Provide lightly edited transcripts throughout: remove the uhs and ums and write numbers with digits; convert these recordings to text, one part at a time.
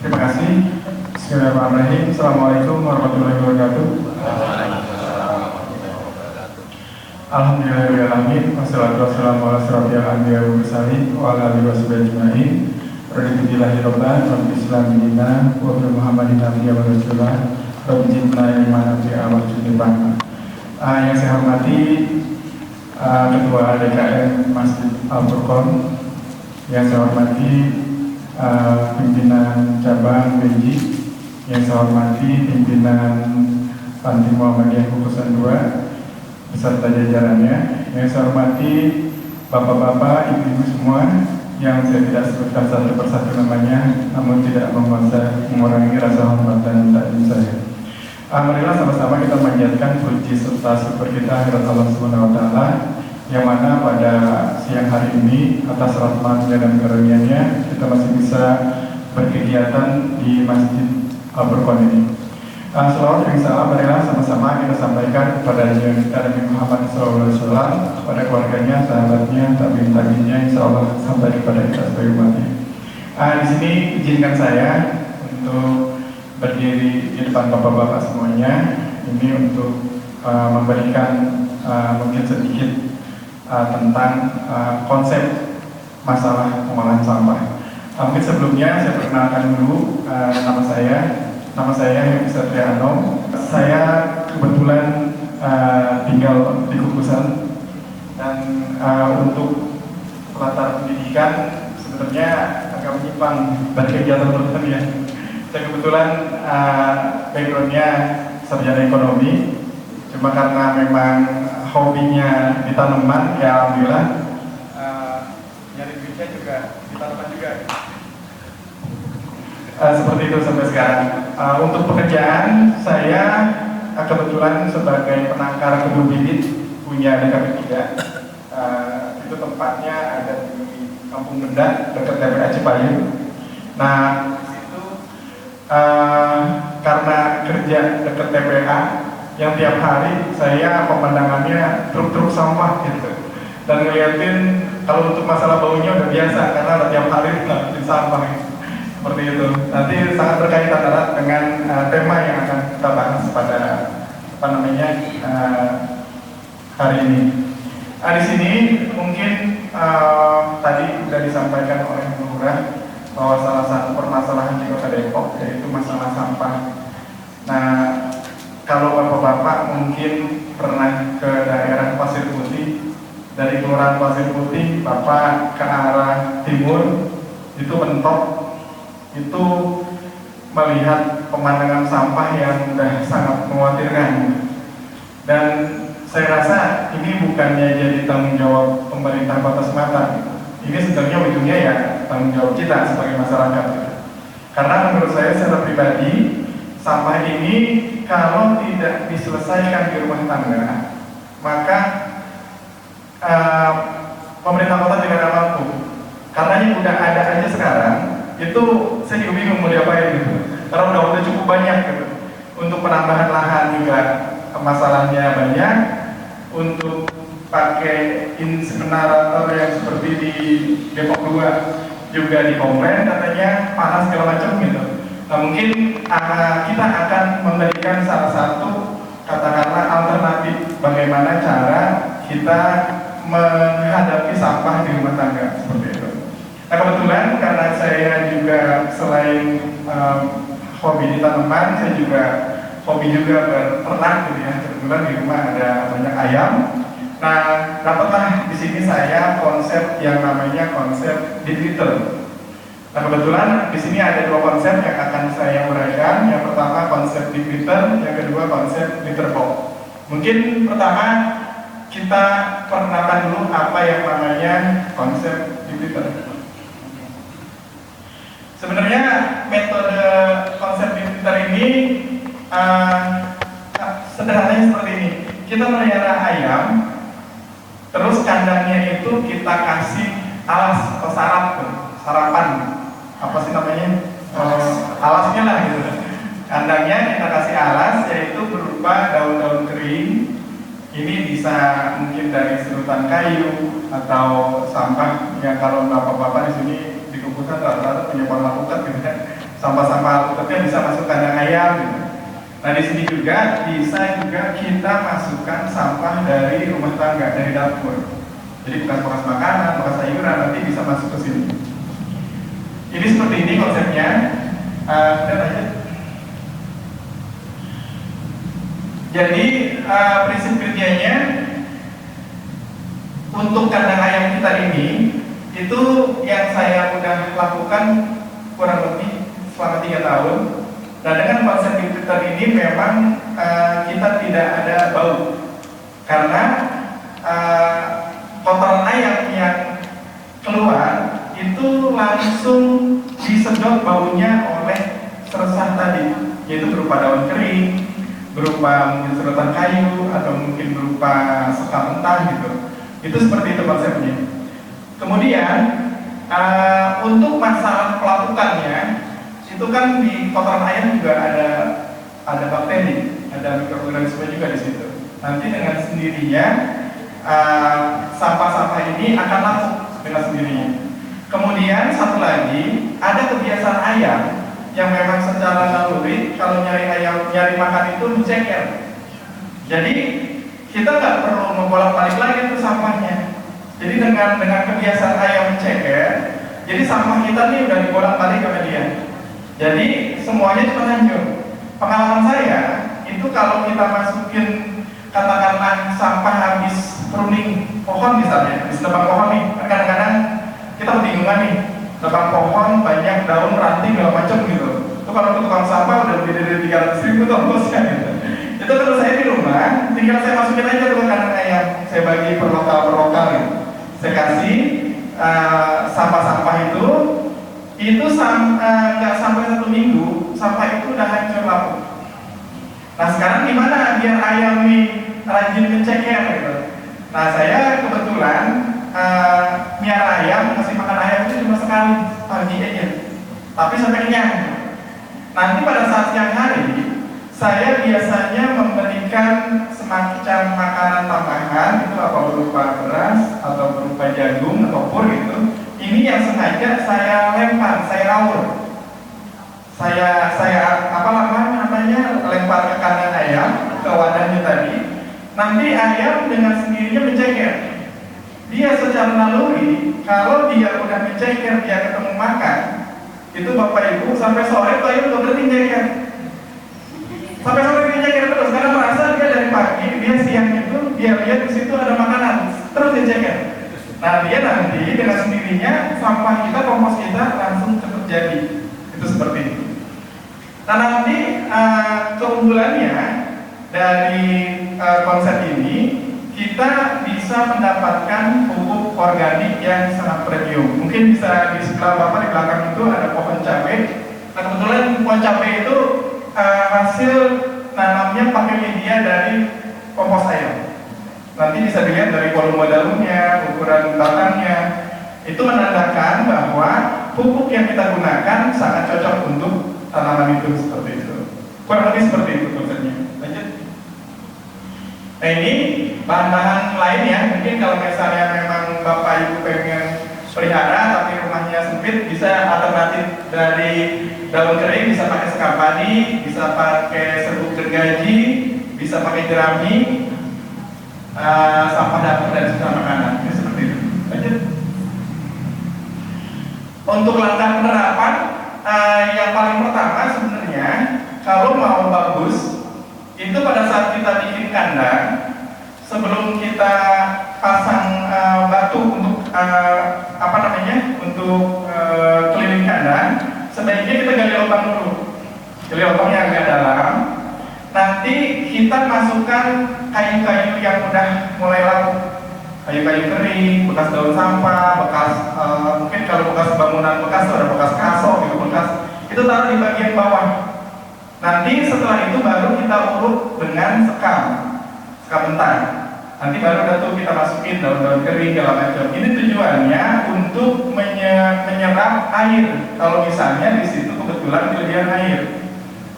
Terima kasih. Bismillahirrahmanirrahim. Assalamualaikum warahmatullahi wabarakatuh. Alhamdulillahirrahmanirrahim. Wassalatu wassalamu ala asyrofil anbiya'i wal mursalin wa ala alihi washabihi ajma'in. Raditu billahi rabban wa bil islami dinan wa bi Muhammadin nabiyyan wa rasulah wa bi jinna ilman nafi'a wa judibana. Yang saya hormati Ketua DKM Masjid Al-Furqon, yang saya hormati pimpinan cabang BENJI, yang saya hormati pimpinan Panti Muhammadiyah Kukusan 2 beserta jajarannya, yang saya hormati bapak-bapak, ibu-ibu semua yang saya tidak sebutkan satu persatu namanya, namun tidak mengurangi rasa hormat dan takdim saya. Marilah sama-sama kita menjadikan puji serta syukur kita kepada Allah Subhanahu wa Ta'ala, yang mana pada siang hari ini atas rahmatnya dan karunia-Nya kita masih bisa berkegiatan di Masjid Al-Furqon ini. Selawat dan salam marilah sama-sama kita sampaikan kepada Nabi Muhammad SAW, kepada keluarganya, sahabatnya, tabiin-tabiinnya, insya Allah sampai kepada kita sebagai umatnya. Di sini izinkan saya untuk berdiri di depan bapak-bapak semuanya, ini untuk memberikan mungkin sedikit tentang konsep masalah pengolahan sampah. Mungkin sebelumnya saya perkenalkan dulu nama saya Hemi Satria Anom. Saya kebetulan tinggal di Kukusan, dan untuk latar pendidikan sebenarnya agak menyimpang dari kegiatan teman-teman ya. Saya kebetulan backgroundnya sarjana ekonomi, cuma karena memang hobinya di tanaman, ya alhamdulillah nyari duitnya juga di tanaman juga. Seperti itu sampai sekarang. Untuk pekerjaan saya kebetulan sebagai penangkar kebun bibit punya DKP 3. Itu tempatnya ada di Kampung Benda dekat TPA Cipayung. Nah, karena kerja dekat TPA yang tiap hari saya pemandangannya truk-truk sampah gitu, dan ngeliatin kalau untuk masalah baunya udah biasa karena tiap hari ngeliatin sampah gitu. Seperti itu. Nanti sangat berkaitan erat dengan tema yang akan kita bahas pada hari ini. Di sini mungkin tadi sudah disampaikan oleh Bu Lurah bahwa salah satu permasalahan di Kota Depok yaitu masalah sampah. Nah, kalau bapak-bapak mungkin pernah ke daerah Pasir Putih, dari Kelurahan Pasir Putih bapak ke arah timur itu mentok, itu melihat pemandangan sampah yang sudah sangat mengkhawatirkan. Dan saya rasa ini bukannya jadi tanggung jawab pemerintah kota semata. Ini sebenarnya ujungnya ya tanggung jawab kita sebagai masyarakat. Karena menurut saya secara pribadi, sampah ini kalau tidak diselesaikan di rumah tangga, maka pemerintah kota tidak akan mampu. Karena yang udah ada aja sekarang, itu saya juga bingung mau diapain gitu. Karena udah cukup banyak gitu. Untuk penambahan lahan juga masalahnya banyak. Untuk pakai insinerator yang seperti di Depok 2 juga dikomplain katanya panas segala macam gitu. Nah, mungkin kita akan memberikan salah satu katakanlah alternatif bagaimana cara kita menghadapi sampah di rumah tangga seperti itu. Nah, kebetulan karena saya juga selain hobi di tanaman, saya juga hobi juga berternak gitu ya. Kebetulan di rumah ada banyak ayam. Nah, dapatlah di sini saya konsep yang namanya konsep deep litter. Nah, kebetulan di sini ada dua konsep yang akan saya uraikan. Yang pertama konsep deep litter, yang kedua konsep litter box. Mungkin pertama kita perkenalkan dulu apa yang namanya konsep deep litter. Sebenarnya metode konsep deep litter ini sederhananya seperti ini. Kita melihara ayam, terus kandangnya itu kita kasih alas atau sarapan, apa sih namanya? Alasnya lah gitu. Kandangnya kita kasih alas, yaitu berupa daun-daun kering. Ini bisa mungkin dari serutan kayu atau sampah yang kalau bapak-bapak di sini di Kukusan rata-rata punya pohon alpukat gitu kan. sampah-sampah alpukat bisa masuk kandang ayam gitu. Nah di sini juga bisa juga kita masukkan sampah dari rumah tangga, dari dapur. Jadi bekas-bekas makanan, bekas sayuran nanti bisa masuk ke sini. Ini seperti ini konsepnya. Lihat aja. Jadi prinsip kerjanya untuk kandang ayam kita ini itu yang saya udah lakukan kurang lebih selama 3 tahun. Nah dengan konsep filter ini memang kita tidak ada bau karena kotoran ayam yang keluar itu langsung disedot baunya oleh seresah tadi, yaitu berupa daun kering, berupa mungkin sedotan kayu atau mungkin berupa sekam mentah gitu. Itu seperti itu konsepnya. Kemudian untuk masalah pelapukannya itu kan di kotoran ayam juga ada bakteri, ada mikroorganisme juga di situ. Nanti dengan sendirinya sampah-sampah ini akan lapuk dengan sendirinya. Kemudian satu lagi, ada kebiasaan ayam yang memang secara naluri kalau nyari makan itu menceker. Jadi kita nggak perlu membolak-balik lagi itu sampahnya. Jadi dengan kebiasaan ayam menceker, jadi sampah kita nih udah dibolak-balik sama dia. Jadi semuanya cuma hancur. Pengalaman saya itu kalau kita masukin katakanlah sampah habis pruning pohon misalnya, habis nebang pohon nih, kadang-kadang kita kebingungan nih, nebang pohon banyak daun ranting segala macam gitu. Itu kalau ke tukang sampah udah lebih dari 300.000 tuh ongkosnya gitu. Itu kalau saya di rumah, tinggal saya masukin aja ke kandang ayam, saya bagi per lokal gitu. Saya kasih sampah-sampah itu nggak sampai 1 minggu, sampah itu udah hancur lapuk. Nah sekarang gimana biar ayam nih rajin menceker gitu? Nah saya kebetulan miara ayam, kasih makan ayam itu cuma sekali pagi aja, tapi sampai kenyang. Nanti pada saat siang hari, saya biasanya memberikan semacam makanan tambahan, itu apa berupa beras atau berupa jagung atau pur gitu. Ini yang sengaja saya lempar, saya raur, saya lempar ke kandang ayam, ke wadahnya tadi. Nanti ayam dengan sendirinya menceker. Dia secara naluri, kalau dia udah menceker, dia ketemu makan, itu bapak ibu sampai sore tuh ayam udah berhenti menceker. Sampai sore dia menceker terus, karena merasa dia dari pagi, dia siang itu dia lihat di situ ada makanan, terus dia ceker. Nah dia nanti dengan sendirinya sampah kita, kompos kita langsung cepat jadi. Itu seperti itu. Nah nanti keunggulannya dari konsep ini, kita bisa mendapatkan pupuk organik yang sangat premium. Mungkin bisa di sebelah bapak di belakang itu ada pohon cabai. Nah kebetulan pohon cabai itu hasil nanamnya pakai media dari kompos ayam. Nanti bisa dilihat dari volume daunnya, ukuran batangnya. Itu menandakan bahwa pupuk yang kita gunakan sangat cocok untuk tanaman itu, seperti itu. Kurang lebih seperti itu konsepnya. Lanjut. Nah ini bahan-bahan lain ya. Mungkin kalau misalnya memang bapak ibu pengen pelihara tapi rumahnya sempit, bisa alternatif dari daun kering, bisa pakai sekam padi, bisa pakai serbuk gergaji, bisa pakai jerami, sampah dapur dan sisa makanan. Ini seperti itu. Lanjut. Untuk langkah penerapan, yang paling pertama sebenarnya kalau mau bagus itu pada saat kita bikin kandang, sebelum kita pasang batu untuk untuk keliling kandang, sebaiknya kita gali lubang dulu. Gali lubang yang agak dalam. Nanti kita masukkan kayu-kayu yang udah mulai lapuk, kayu-kayu kering, bekas daun sampah, bekas mungkin kalau bekas bangunan bekas ada bekas kasok gitu, bekas itu taruh di bagian bawah. Nanti setelah itu baru kita urut dengan sekam mentah. Nanti baru tuh kita masukin daun-daun kering segala macam. Ini tujuannya untuk menyerap air. Kalau misalnya di situ kebetulan kelebihan air.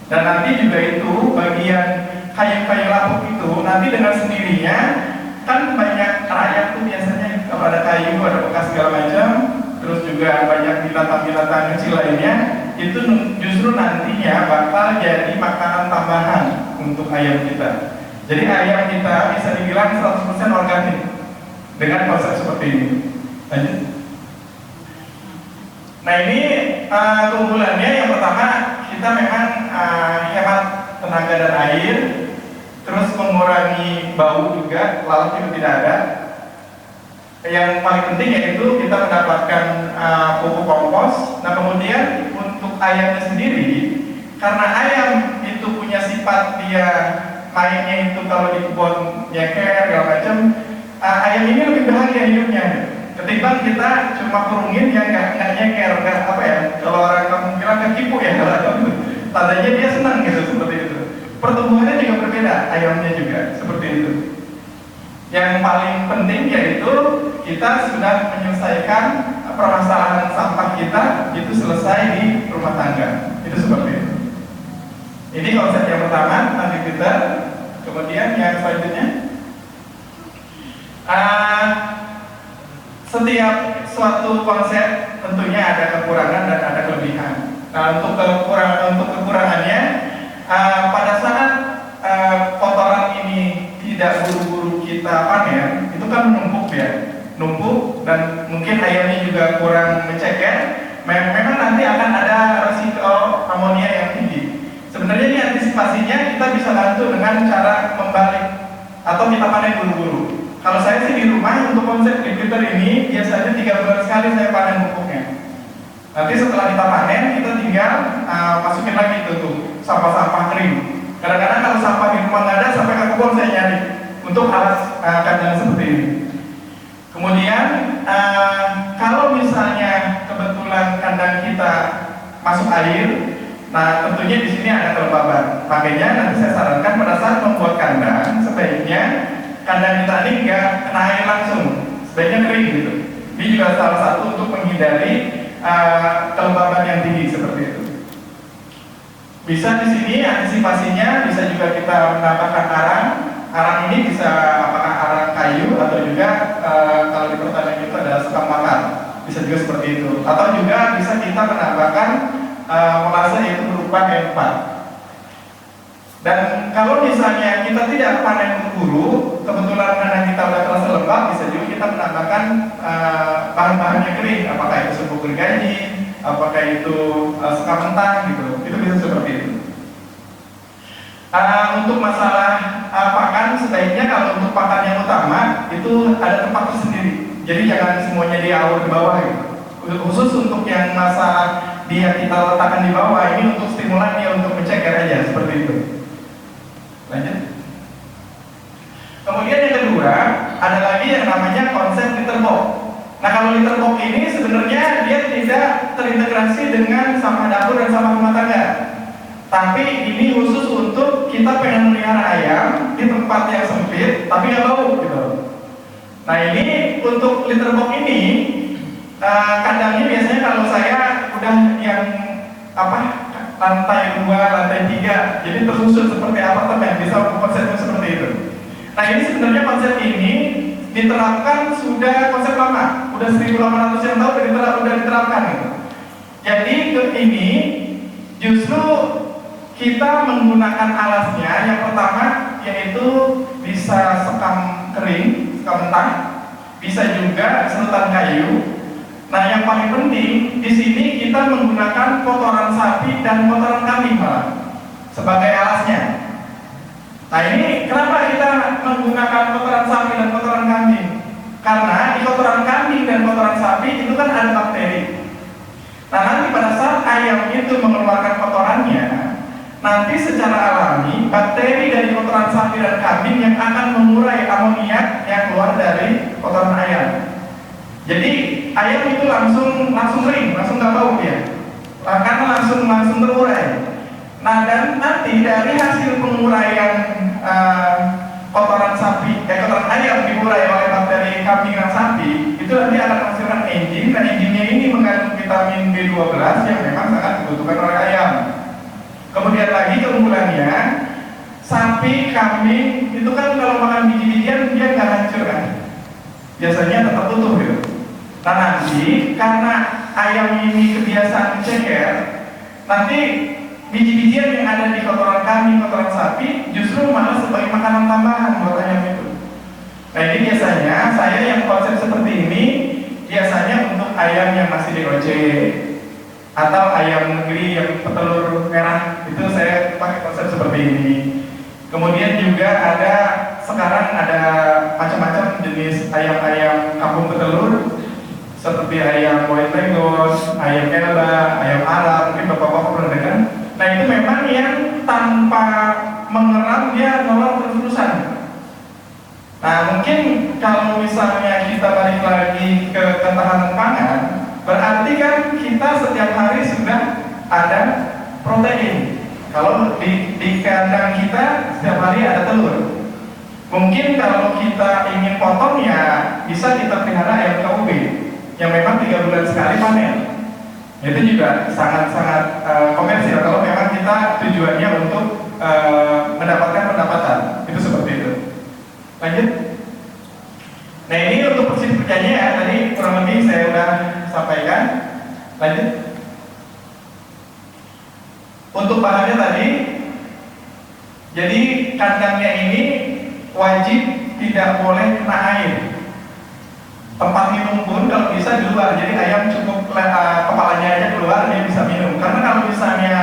Dan nanti juga itu bagian kayu-kayu lapuk itu nanti dengan sendirinya kan banyak rakyat tuh biasanya kalau ada kayu, ada bekas segala macam, terus juga banyak binatang-binatang kecil lainnya. itu justru nantinya bakal jadi makanan tambahan untuk ayam kita. Jadi ayam kita bisa dibilang 100% organik dengan konsep seperti ini. Lanjut. Nah ini keunggulannya yang pertama, kita memang hemat tenaga dan air, terus mengurangi bau juga, lalat juga tidak ada. Yang paling penting yaitu kita mendapatkan pupuk kompos. Nah kemudian untuk ayamnya sendiri, karena ayam itu punya sifat dia mainnya itu kalau di kebun nyeker segala macam, ayam ini lebih bahagia hidupnya ketimbang kita cuma kurungin yang nggak nyeker, nggak apa ya, kalau orang kamu bilang kekipu ya, tandanya dia senang gitu, seperti itu. Pertumbuhannya juga berbeda, ayamnya juga seperti itu. Yang paling penting yaitu kita sudah menyelesaikan permasalahan sampah kita itu selesai di rumah tangga, itu seperti itu. Ini konsep yang pertama, nanti kita. Kemudian yang selanjutnya, setiap suatu konsep tentunya ada kekurangan dan ada kelebihan. Nah untuk kekurangannya, pada saat kotoran ini tidak buru-buru kita panen, itu kan menumpuk ya, numpuk, dan mungkin ayamnya juga kurang menceker. Memang nanti akan ada resiko amonia yang tinggi. Sebenarnya ini antisipasinya kita bisa bantu dengan cara membalik atau kita panen buru-buru. Kalau saya sih di rumah untuk konsep repeater ini biasanya 3 bulan sekali saya panen pupuknya. Nanti setelah kita panen, kita tinggal masukin lagi tuh sampah-sampah kering. Kadang-kadang kalau sampah di rumah nggak ada, sampai ke kebun saya nyari untuk alas kandang seperti ini. Kemudian kalau misalnya kebetulan kandang kita masuk air, nah tentunya di sini ada kelembaban. Makanya nanti saya sarankan pada saat membuat kandang, sebaiknya kandang kita ini nggak kena air langsung, sebaiknya kering gitu. Ini juga salah satu untuk menghindari kelembaban yang tinggi seperti itu. Bisa di sini antisipasinya, bisa juga kita menambahkan arang. Arang ini bisa apakah arang kayu atau juga kalau di pertanian itu ada sekam bakar, bisa juga seperti itu. Atau juga bisa kita menambahkan molase yaitu berupa N4. Dan kalau misalnya kita tidak panen buru, kebetulan karena kita udah terasa lembab, bisa juga kita menambahkan bahan-bahannya kering, apakah itu serbuk gergaji, apakah itu sekam mentah gitu, itu bisa seperti itu. Untuk masalah pakan, sebaiknya kalau untuk pakan yang utama itu ada tempat tersendiri, jadi jangan semuanya diaur di bawah gitu. Khusus untuk yang masalah dia kita letakkan di bawah, ini untuk stimulannya untuk menceker aja, seperti itu. Lanjut. Kemudian yang kedua, ada lagi yang namanya konsep litter box. Nah kalau litter box ini sebenarnya dia tidak terintegrasi dengan sampah dapur dan sampah rumah tangga, tapi ini khusus untuk kita pengen melihara ayam di tempat yang sempit tapi nggak bau gitu. Nah ini untuk litter box ini kandangnya biasanya kalau saya udah yang lantai 2, lantai 3, jadi tersusun seperti apartemen, bisa konsepnya seperti itu. Nah ini sebenarnya konsep ini diterapkan sudah konsep lama, udah 1800 yang tahun udah diterapkan gitu. Jadi ini justru kita menggunakan alasnya, yang pertama yaitu bisa sekam kering, sekam mentah, bisa juga serutan kayu. Nah yang paling penting di sini kita menggunakan kotoran sapi dan kotoran kambing malah sebagai alasnya. Nah ini kenapa kita menggunakan kotoran sapi dan kotoran kambing? Karena di kotoran kambing dan kotoran sapi itu kan ada bakteri. Nah nanti pada saat ayam itu mengeluarkan kotorannya, nanti secara alami bakteri dari kotoran sapi dan kambing yang akan mengurai amoniak yang keluar dari kotoran ayam. Jadi ayam itu langsung kering, langsung nggak bau dia, karena langsung terurai. Nah dan nanti dari hasil penguraian kotoran sapi, kotoran ayam diurai oleh bakteri kambing dan sapi, itu nanti akan menghasilkan enzim, dan enzimnya ini mengandung vitamin B12 yang memang sangat dibutuhkan oleh ayam. Kemudian lagi keunggulannya, sapi, kambing itu kan kalau makan biji-bijian dia nggak hancur kan, biasanya tetap utuh gitu. Nah nanti karena ayam ini kebiasaan menceker, nanti biji-bijian yang ada di kotoran kambing, kotoran sapi justru malah sebagai makanan tambahan buat ayam itu. Nah ini biasanya saya yang konsep seperti ini biasanya untuk ayam yang masih diocek atau ayam negeri yang petelur merah, itu saya pakai konsep seperti ini. Kemudian juga sekarang ada macam-macam jenis ayam-ayam kampung petelur, seperti ayam white Leghorn, ayam Elba, ayam Arab, mungkin bapak-bapak pernah dengar. Nah itu memang yang tanpa mengeram dia nolong terus-terusan. Nah mungkin kalau misalnya kita balik lagi ke ketahanan pangan, berarti kan kita setiap hari sudah ada protein. Kalau di kandang kita setiap hari ada telur. Mungkin kalau kita ingin potong ya bisa kita pelihara ayam KUB yang memang 3 bulan sekali panen. Itu juga sangat-sangat komersial kalau memang kita tujuannya untuk mendapatkan pendapatan. Itu seperti itu. Lanjut. Nah ini untuk porsi kerjanya ya, tadi kurang lebih saya sudah sampaikan. Lanjut. Untuk bahannya tadi, jadi kandangnya ini wajib tidak boleh kena air. Tempat minum pun kalau bisa di luar, jadi ayam cukup kepalanya aja keluar dia bisa minum. Karena kalau misalnya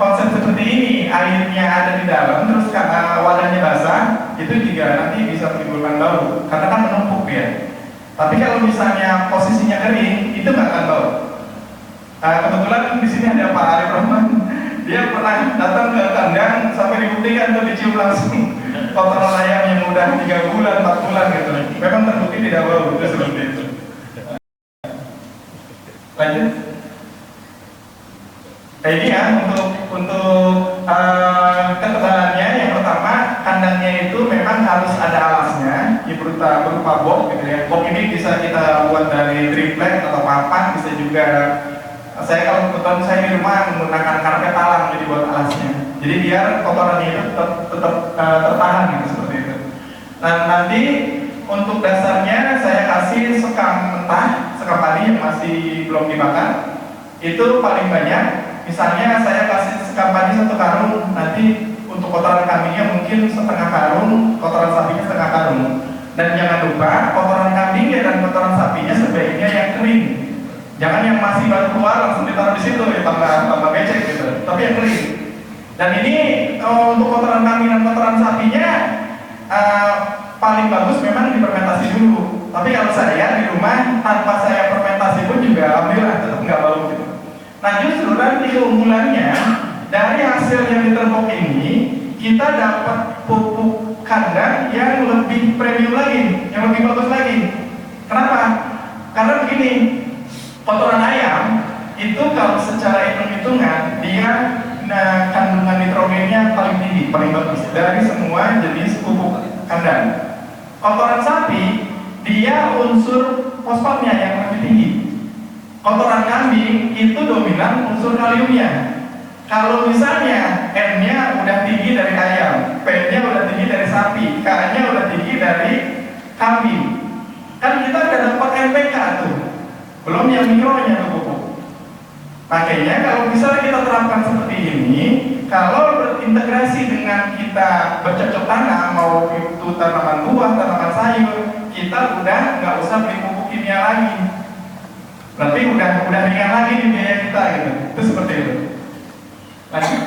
konsep seperti ini airnya ada di dalam terus wadahnya basah, itu juga nanti bisa menimbulkan bau karena kan menumpuk ya. Tapi kalau misalnya posisinya kering itu nggak akan bau. Kebetulan di sini ada Pak Arif Rahman, dia pernah datang ke kandang sampai dibuktikan tuh dicium langsung kotoran ayam yang udah 3 bulan, 4 bulan gitu. Memang terbukti tidak bau, itu seperti itu. Lanjut. Nah ini ya untuk ketebalannya, yang pertama kandangnya itu memang harus ada alasnya, berupa box gitu ya. Box ini bisa kita buat dari triplek atau papan, bisa juga. Saya kalau kebetulan saya di rumah menggunakan karpet alam jadi buat alasnya. Jadi biar kotorannya itu tetap tertahan gitu seperti itu. Nah nanti untuk dasarnya saya kasih sekam mentah, sekam padi yang masih belum dibakar. Itu paling banyak. Misalnya saya kasih sekam padi 1 karung, nanti untuk kotoran kambingnya mungkin setengah karung, kotoran sapinya setengah karung. Dan jangan lupa kotoran kambingnya dan kotoran sapinya sebaiknya yang kering. Jangan yang masih baru keluar langsung ditaruh di situ ya tambah becek gitu. Tapi yang kering. Dan ini untuk kotoran kambing dan kotoran sapinya paling bagus memang difermentasi dulu. Tapi kalau saya di rumah tanpa saya fermentasi pun juga alhamdulillah tetap nggak bau gitu. Nah justru nanti keunggulannya dari hasil yang diterbok ini kita dapat pupuk kandang yang lebih premium lagi, yang lebih bagus lagi. Kenapa? Karena begini. Kotoran ayam itu kalau secara hitung-hitungan dia kandungan nitrogennya paling tinggi, paling bagus dari semua jenis pupuk kandang. Kotoran sapi dia unsur fosfatnya yang lebih tinggi. Kotoran kambing itu dominan unsur kaliumnya. Kalau misalnya N-nya udah tinggi dari ayam, P-nya udah tinggi dari sapi, K-nya udah tinggi dari kambing, kan kita udah dapat NPK tuh. Belum yang mikronya tuh pupuk. Makanya kalau misalnya kita terapkan seperti ini, kalau berintegrasi dengan kita bercocok tanam, mau itu tanaman buah, tanaman sayur, kita udah nggak usah beli pupuk kimia lagi. Berarti udah ringan lagi di biaya kita gitu. Itu seperti itu. Lanjut.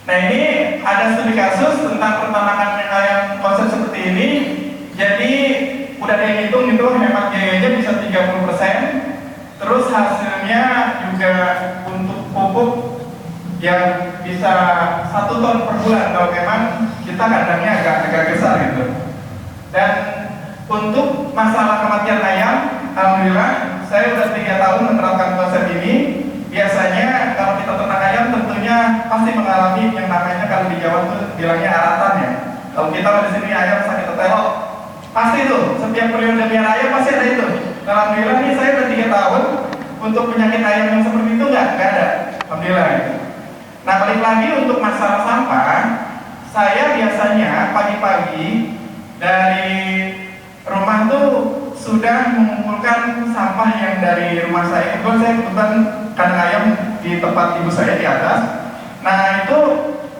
Nah ini ada studi kasus tentang pertanakan ayam konsep seperti ini. Jadi udah ada yang hitung itu hemat biayanya bisa 30%. Terus hasilnya juga untuk pupuk yang bisa 1 ton per bulan kalau memang kita kandangnya agak besar gitu. Dan untuk masalah kematian ayam, alhamdulillah saya udah 3 tahun menerapkan konsep ini. Biasanya kalau kita ternak ayam tentunya pasti mengalami yang namanya kalau di Jawa tuh bilangnya aratan ya. Kalau kita di sini ayam sakit tetelok, pasti tuh setiap periode biar ayam pasti ada itu. Alhamdulillah nih saya udah 3 tahun untuk penyakit ayam yang seperti itu nggak ada. Alhamdulillah. Nah balik lagi untuk masalah sampah, saya biasanya pagi-pagi dari rumah tuh sudah mengumpulkan sampah yang dari rumah saya. Kebetulan kandang ayam di tempat ibu saya di atas. Nah itu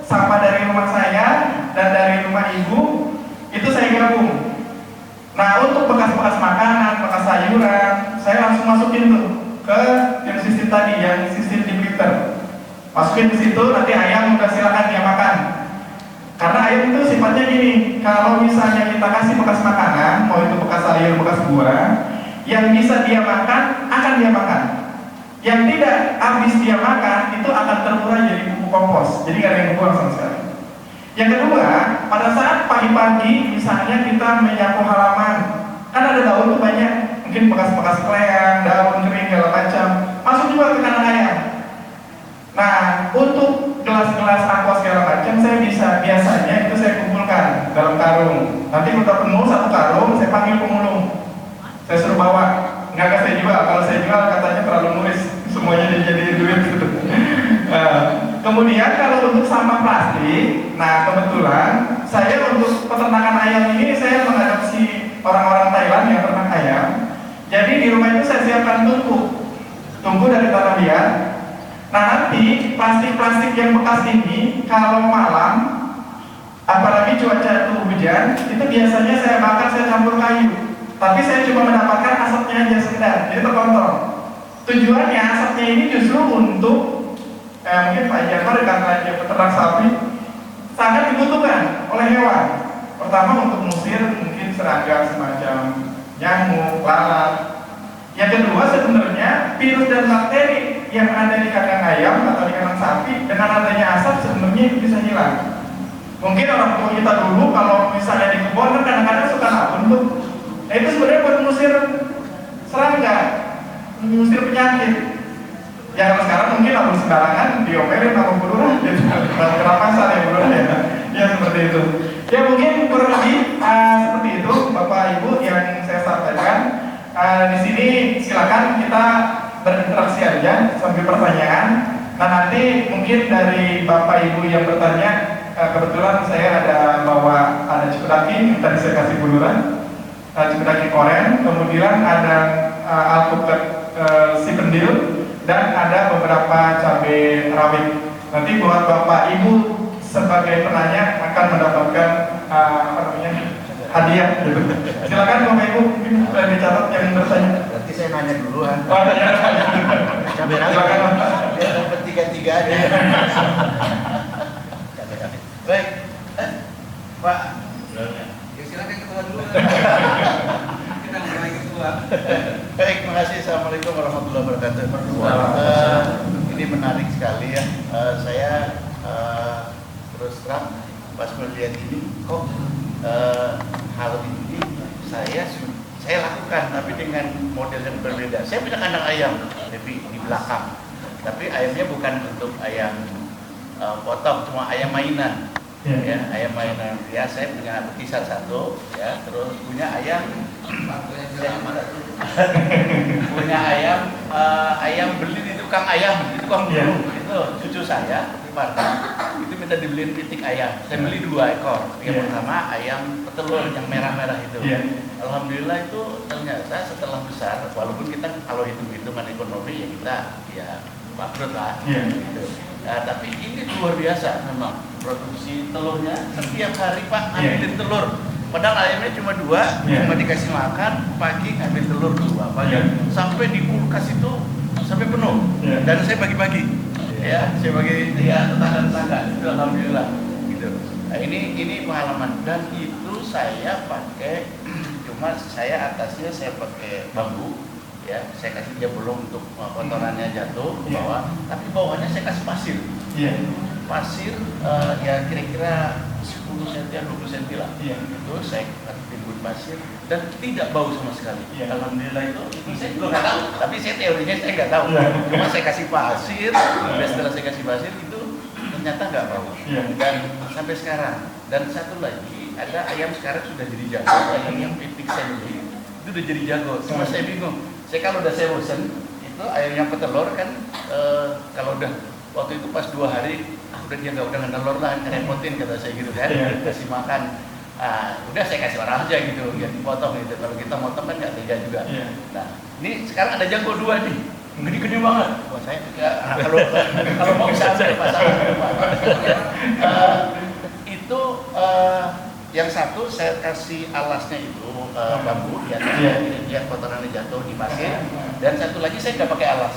sampah dari rumah saya dan dari rumah ibu itu saya gabung. Nah untuk bekas-bekas makanan, bekas sayuran, saya langsung masukin tuh ke yang sistem tadi, yang sistem deep filter. Masukin ke situ, nanti ayam udah silakan dia makan. Karena ayam itu sifatnya gini, kalau misalnya kita kasih bekas makanan, mau itu bekas sayur, bekas buah, yang bisa dia makan, akan dia makan. Yang tidak habis dia makan, itu akan terurai jadi pupuk kompos. Jadi nggak ada yang buang sama sekali. Yang kedua, pada saat pagi-pagi, misalnya kita menyapu halaman, kan ada daun tuh banyak, mungkin bekas-bekas kleang, daun kering, segala macam, masuk juga ke kandang ayam. Nah, untuk gelas-gelas aqua segala macam saya biasanya itu saya kumpulkan dalam karung. Nanti kita penuh satu karung, saya panggil pemulung. Saya suruh bawa. Nggak saya jual. Kalau saya jual katanya terlalu nulis, semuanya dijadiin duit gitu. Kemudian kalau untuk sampah plastik, nah kebetulan saya untuk peternakan ayam ini saya mengadopsi orang-orang Thailand yang ternak ayam. Jadi di rumah itu saya siapkan tungku dari tanah liat. Nah nanti plastik-plastik yang bekas ini kalau malam, apalagi cuaca itu hujan, itu biasanya saya bakar, saya campur kayu. Tapi saya cuma mendapatkan asapnya aja sekedar, jadi terkontrol. Tujuannya asapnya ini justru untuk mungkin Pak Jafar karena dia peternak sapi sangat dibutuhkan oleh hewan. Pertama untuk mengusir mungkin serangga semacam nyamuk, lalat. Yang kedua sebenarnya virus dan bakteri yang ada di kandang ayam atau di kandang sapi dengan adanya asap sebenarnya itu bisa hilang. Mungkin orang tua kita dulu kalau misalnya di kebun kan kadang-kadang suka nabun tuh. Nah itu sebenarnya buat mengusir serangga, mengusir penyakit. Ya kalau sekarang mungkin nabun sembarangan diomelin sama Bu Lurah, jadi kerapasan ya Bu Lurah ya. Ya seperti itu. Ya mungkin kurang lebih seperti itu Bapak Ibu yang saya sampaikan. Di sini silakan kita berinteraksi aja sambil pertanyaan. Nah nanti mungkin dari Bapak Ibu yang bertanya, kebetulan saya ada Cikudaki yang tadi saya kasih buluran, Cikudaki Koren, kemudian ada alpukat Sipendil, dan ada beberapa cabai rawit. Nanti buat Bapak Ibu sebagai penanya akan mendapatkan hadiah gitu. Silakan Bapak Ibu, mungkin boleh dicatat yang bertanya. Berarti saya nanya duluan. Oh, tanya. Silakan biar dapat tiga-tiganya. Baik, Pak. Ya silakan ketua dulu. Kita mulai ketua. Baik, terima kasih. Assalamualaikum warahmatullahi wabarakatuh. Ini menarik sekali ya. Saya terus terang pas melihat ini kok hal ini saya lakukan tapi dengan model yang berbeda. Saya punya kandang ayam tapi di belakang, tapi ayamnya bukan untuk ayam potong, cuma ayam mainan. Ya, ayam mainan. Ya, saya punya betisar satu, ya, terus punya ayam punya ayam beli di tukang ayam, di tukang bulu. Itu cucu saya, Iparta, itu minta dibeliin pitik ayam. Saya beli 2 ekor. Yang pertama ayam petelur yang merah-merah itu. Alhamdulillah itu ternyata setelah besar, walaupun kita kalau hitung-hitungan ekonomi ya kita ya bangkrut lah. Gitu. Nah, tapi ini luar biasa memang produksi telurnya setiap hari Pak ngambilin telur. Padahal ayamnya cuma 2, cuma dikasih makan pagi ngambil telur 2 pagi. Sampai di kulkas itu sampai penuh. Dan saya bagi-bagi. Ya, saya bagi ya tetangga-tetangga. Itu alhamdulillah gitu. Nah, ini pengalaman dan itu saya pakai cuma saya atasnya saya pakai bambu. Ya, saya kasih dia bolong untuk kotorannya jatuh ke bawah, tapi bawahnya saya kasih pasir. Pasir ya kira-kira 10 cm, 20 cm lah. Itu saya timbun pasir dan tidak bau sama sekali. Alhamdulillah itu saya juga nggak tahu, tapi saya teorinya saya nggak tahu. Cuma saya kasih pasir, setelah saya kasih pasir itu ternyata nggak bau. Dan sampai sekarang. Dan satu lagi ada ayam sekarang sudah jadi jago, ayam yang pitik saya beli itu udah jadi jago. Cuma saya bingung. Saya kalau udah saya bosen, itu ayam yang petelur kan kalau udah waktu itu pas 2 hari, udah dia nggak udah ngelor lah, ngerepotin kata saya gitu kan, kasih makan. Udah saya kasih orang aja gitu, ya dipotong gitu. Kalau kita motong kan nggak tega juga. Iya. Nah, ini sekarang ada jago 2 nih, gede-gede banget. Wah saya juga, kalau mau bisa ambil masalah. Itu yang satu saya kasih alasnya itu bambu, ya, biar kotorannya jatuh di pasir. Dan satu lagi saya nggak pakai alas,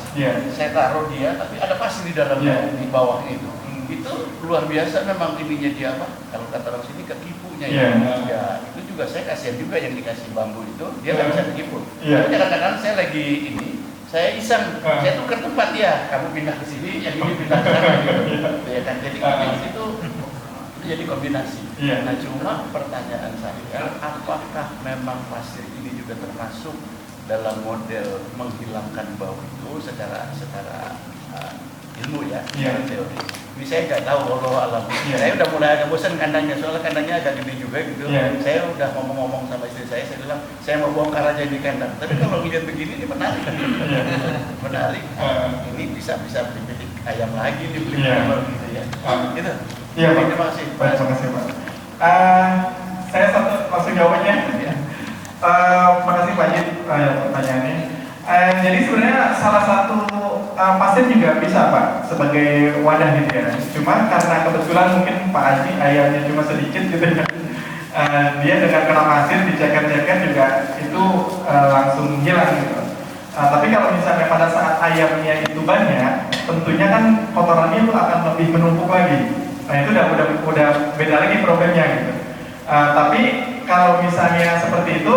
saya taruh dia, tapi ada pasir di dalamnya, di bawahnya itu. Itu luar biasa memang ininya dia apa? Kalau kata orang sini kekipunya ya. Ya itu juga saya kasihan juga yang dikasih bambu itu dia nggak bisa kekipu. Tapi kadang-kadang saya lagi ini, saya iseng, saya tukar tempat ya. Kamu pindah ke sini, yang ini pindah ke sana gitu. Ya kan jadi itu jadi kombinasi. Nah cuma pertanyaan saya, apakah memang pasir ini juga termasuk dalam model menghilangkan bau itu secara ilmu ya, secara teori? Ini saya nggak tahu, walau alam. Saya udah mulai agak bosan kandangnya, soalnya kandangnya agak gede juga gitu. Saya udah ngomong-ngomong sama istri saya bilang saya mau bongkar aja di kandang. Tapi kalau lihat begini ini menarik, menarik. Ini bisa dibidik ayam lagi nih, beli gitu ya. Gitu. Iya, Pak. Terima kasih. Terima kasih, Pak. Saya satu langsung jawabannya. Terima kasih Pak Jid pertanyaannya. Jadi sebenarnya salah satu pasir juga bisa Pak sebagai wadah gitu ya. Cuma karena kebetulan mungkin Pak Haji ayamnya cuma sedikit gitu ya. Dia dengan kena pasir diceker-ceker juga itu langsung hilang gitu. Tapi kalau misalnya pada saat ayamnya itu banyak, tentunya kan kotorannya itu akan lebih menumpuk lagi. Nah itu udah beda lagi problemnya gitu. Tapi kalau misalnya seperti itu,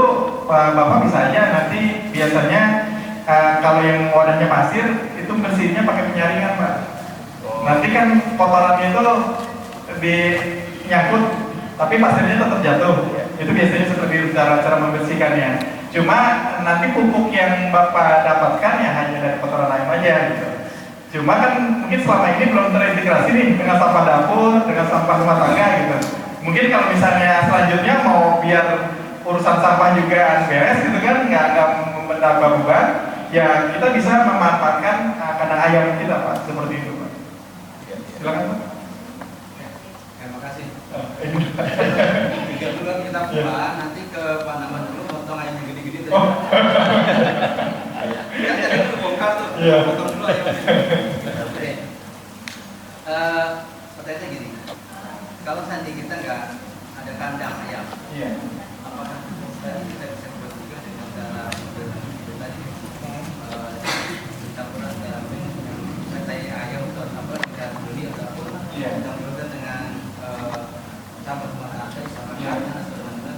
Bapak bisa aja nanti biasanya kalau yang wadahnya pasir itu bersihnya pakai penyaringan Pak. Nanti kan kotorannya itu dinyangkut, tapi pasirnya tetap jatuh. Itu biasanya seperti itu cara membersihkannya. Cuma nanti pupuk yang Bapak dapatkan ya hanya dari kotoran ayam aja gitu. Cuma kan mungkin selama ini belum terintegrasi nih dengan sampah dapur, dengan sampah rumah tangga gitu. Mungkin kalau misalnya selanjutnya mau biar urusan sampah juga beres gitu kan, nggak menambah beban, ya kita bisa memanfaatkan kandang ayam kita Pak, seperti itu Pak. Silakan Pak. Terima kasih. Tiga bulan kita pulang, nanti ke Panama dulu, potong ayam yang gede-gede. Kan tadi itu bongkar tuh, potong dulu ayam. Oke. Pertanyaannya gini, kalau seandainya kita nggak ada kandang ayam, apakah kita bisa buat juga dengan cara model tadi? Campuran dalam mentai ayam atau apa kita beli ataupun campuran dengan sampah rumah tangga sama atau dengan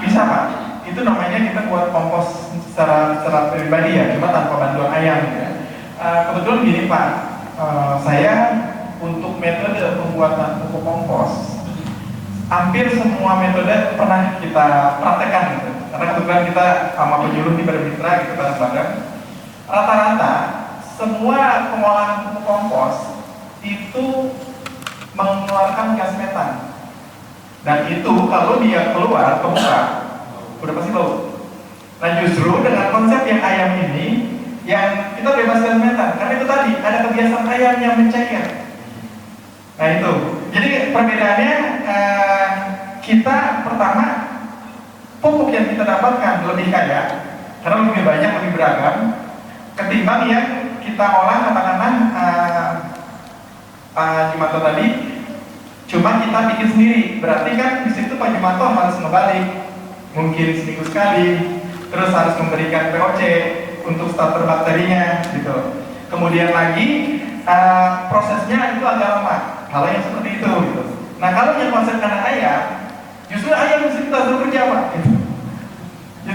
bisa Pak. Itu namanya kita buat kompos secara pribadi ya, cuma tanpa bantuan ayam ya. Kebetulan gini Pak, saya untuk metode pembuatan pupuk kompos hampir semua metode pernah kita praktekkan gitu. Karena kebetulan kita sama penyuluh di Bermitra gitu bareng-bareng. Rata-rata semua pengolahan pupuk kompos itu mengeluarkan gas metan. Dan itu kalau dia keluar ke muka udah pasti bau. Nah justru dengan konsep yang ayam ini yang kita bebas gas metan, karena itu tadi ada kebiasaan ayam yang menceker. Nah itu, jadi perbedaannya kita pertama pupuk yang kita dapatkan lebih kaya, karena lebih banyak, lebih beragam, ketimbang yang kita olah katakanlah Pak Jumanto tadi cuma kita bikin sendiri. Berarti kan di situ Pak Jumanto harus ngebalik, mungkin seminggu sekali, terus harus memberikan POC untuk starter bakterinya gitu. Kemudian lagi prosesnya itu agak lama. Kalau yang seperti itu gitu. Nah kalau yang konsep kandang ayam, justru ayam mesti kita suruh kerja Pak. Gitu.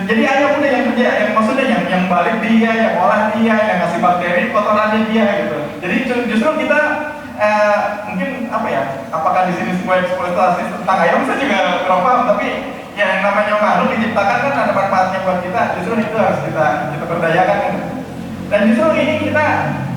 Jadi ayam udah yang kerja, yang maksudnya yang balik dia, yang olah dia, yang ngasih bakteri kotorannya dia gitu. Jadi justru kita mungkin apa ya? Apakah di sini semua eksploitasi tentang ayam saya juga kurang paham, tapi ya yang namanya makhluk diciptakan kan ada manfaatnya buat kita. Justru itu harus kita berdayakan. Dan justru ini kita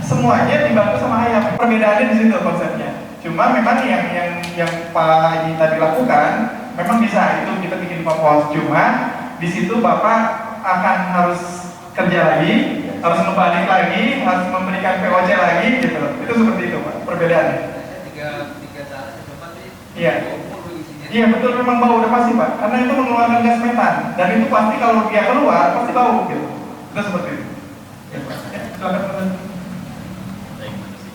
semuanya dibantu sama ayam. Perbedaannya di situ konsepnya. Cuma memang yang Pak Haji tadi lakukan memang bisa itu kita bikin kompos. Cuma di situ Bapak akan harus kerja lagi, harus ngebalik lagi, harus memberikan POC lagi gitu. Itu seperti itu Pak, perbedaannya. tiga cara saya coba Iya. Kumpul isinya. Iya betul, memang bau udah pasti Pak, karena itu mengeluarkan gas metan dan itu pasti kalau dia keluar pasti bau gitu. Itu seperti itu. Ya, Pak. Ya, silakan Pak. Baik, makasih.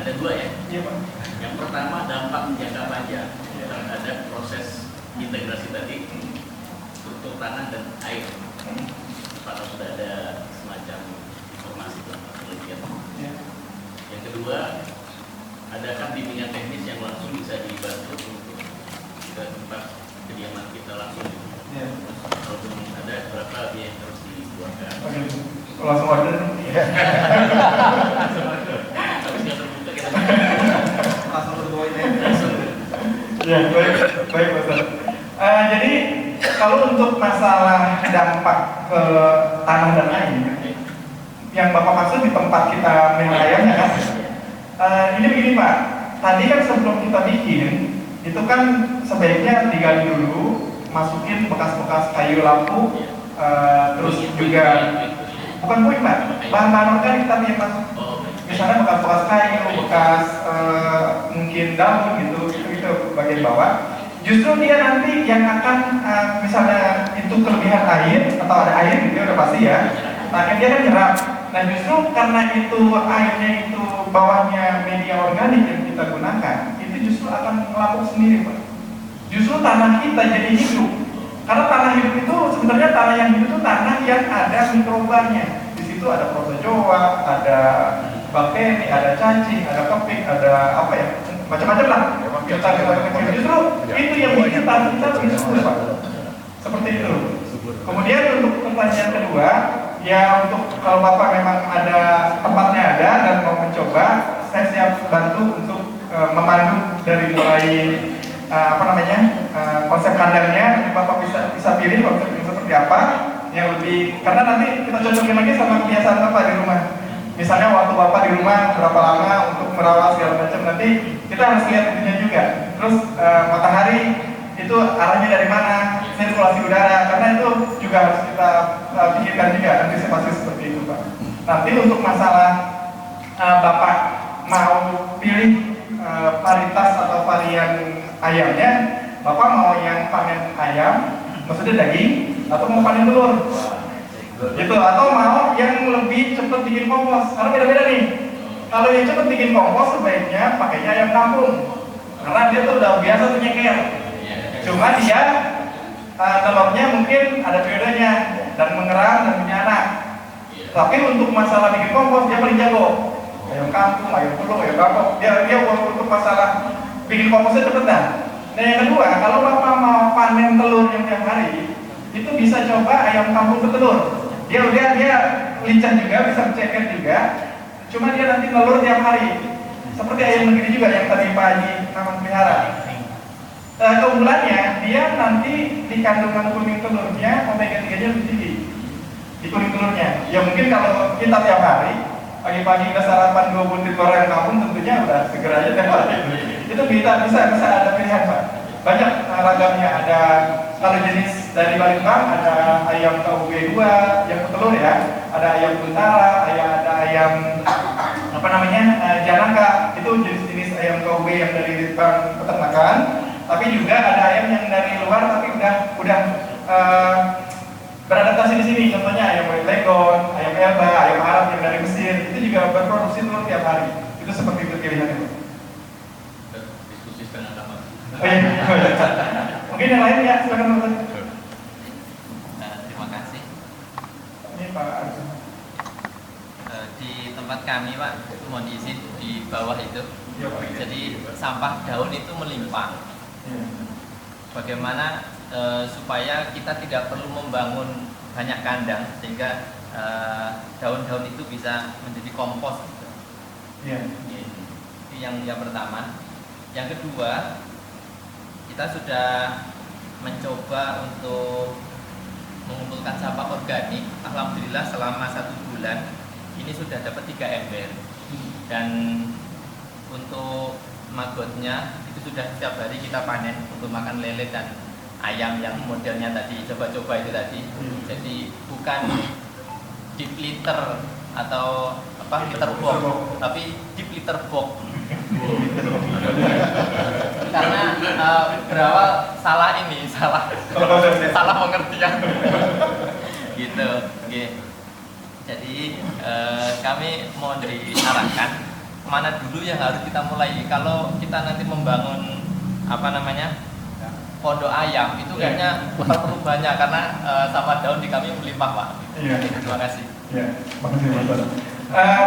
Ada dua ya. Iya Pak. Yang pertama dampak jangka panjang terhadap proses integrasi tadi struktur tanah dan air. Apakah sudah ada semacam informasi tentang penelitian? Iya. Yang kedua, adakah bimbingan teknis yang langsung bisa dibantu untuk ke tempat kediaman kita langsung? Iya. Kalau belum ada, berapa biaya yang harus dikeluarkan? Oke. Langsung order. Iya. Harusnya terbuka kita Langsung berbawa ini. Ya, baik Pak Ustaz. Jadi kalau untuk masalah dampak ke tanah dan air, yang Bapak maksud di tempat kita melihara ayamnya kan? Ini begini Pak, tadi kan sebelum kita bikin, itu kan sebaiknya digali dulu, masukin bekas-bekas kayu lampu, terus juga bukan puing Pak, bahan-bahan organik tapi yang masuk. Misalnya bekas-bekas kayu, bekas mungkin daun gitu, itu bagian bawah. Justru dia nanti yang akan misalnya itu kelebihan air atau ada air gitu udah pasti ya. Nah dia kan nyerap. Nah justru karena itu airnya itu bawahnya media organik yang kita gunakan, itu justru akan melapuk sendiri Pak. Justru tanah kita jadi hidup. Karena tanah hidup itu sebenarnya tanah yang hidup itu tanah yang ada mikrobanya. Di situ ada protozoa, ada bakteri, ada cacing, ada kepik, ada apa ya, macam-macam lah. Kita justru itu yang bikin tanah kita lebih subur Pak. Seperti itu. Kemudian untuk pertanyaan kedua, ya untuk kalau Bapak memang ada tempatnya ada dan mau mencoba, saya siap bantu untuk memandu dari mulai konsep kandangnya. Bapak bisa pilih konsepnya seperti apa yang lebih, karena nanti kita cocokin lagi sama kebiasaan Bapak di rumah. Misalnya waktu Bapak di rumah berapa lama untuk merawat segala macam, nanti kita harus lihat itunya juga. Terus matahari itu arahnya dari mana, sirkulasi udara, karena itu juga harus kita pikirkan juga antisipasi seperti itu Pak. Nanti untuk masalah Bapak mau pilih varietas atau varian ayamnya, Bapak mau yang panen ayam, maksudnya daging, atau mau panen telur? Gitu, atau mau yang lebih cepat bikin kompos, karena beda-beda nih. Kalau yang cepat bikin kompos sebaiknya pakainya ayam kampung, karena dia tuh udah biasa tuh nyeker. Cuma dia telurnya mungkin ada periodenya dan mengerang dan punya anak. Tapi untuk masalah bikin kompos dia paling jago. Ayam kampung, ayam telur, ayam bakok. Dia untuk masalah bikin komposnya cepet dah. Nah yang kedua, kalau Bapak mau panen telur yang tiap hari, itu bisa coba ayam kampung bertelur. Dia lincah juga, bisa ceker juga. Cuma dia nanti telur tiap hari. Seperti ayam negeri juga yang tadi Pak Haji Naman pelihara. Keunggulannya dia nanti di kandungan kuning telurnya omega 3-nya lebih tinggi di kuning telurnya. Ya mungkin kalau kita tiap hari pagi-pagi kita sarapan 2 butir telur ayam kampung, tentunya udah segera aja tiap hari. Itu bisa ada pilihan Pak. Banyak ragamnya, ada kalau jenis dari Balimbang ada ayam KUB 2 yang petelur ya, ada ayam Buntara, ada ayam Janaka, itu jenis-jenis ayam KUB yang dari Bank Peternakan. Tapi juga ada ayam yang dari luar tapi udah beradaptasi di sini. Contohnya ayam White Leghorn, ayam Elba, ayam Arab yang dari Mesir, itu juga berproduksi telur tiap hari. Itu seperti itu pilihannya. Diskusi setengah kamar. Oh, iya. Mungkin yang lain ya, silakan Pak. Terima kasih. Ini Pak Arjun. Di tempat kami Pak, mohon izin di bawah itu. Ya, Pak. Jadi sampah daun itu melimpah. Ya. Bagaimana supaya kita tidak perlu membangun banyak kandang sehingga daun-daun itu bisa menjadi kompos. Ya. Itu yang pertama. Yang kedua, kita sudah mencoba untuk mengumpulkan sampah organik. Alhamdulillah selama 1 bulan ini sudah dapat 3 ember. Dan untuk magotnya itu sudah setiap hari kita panen untuk makan lele dan ayam yang modelnya tadi coba-coba itu tadi. Jadi bukan deep litter atau litter box, tapi deep litter box. karena berawal salah salah pengertian gitu. Oke. Jadi kami mau diarahkan kemana dulu yang harus kita mulai kalau kita nanti membangun pondok ayam itu kayaknya perlu banyak karena sampah daun di kami melimpah, Pak. Iya. Terima kasih. Ya, makasih Bapak.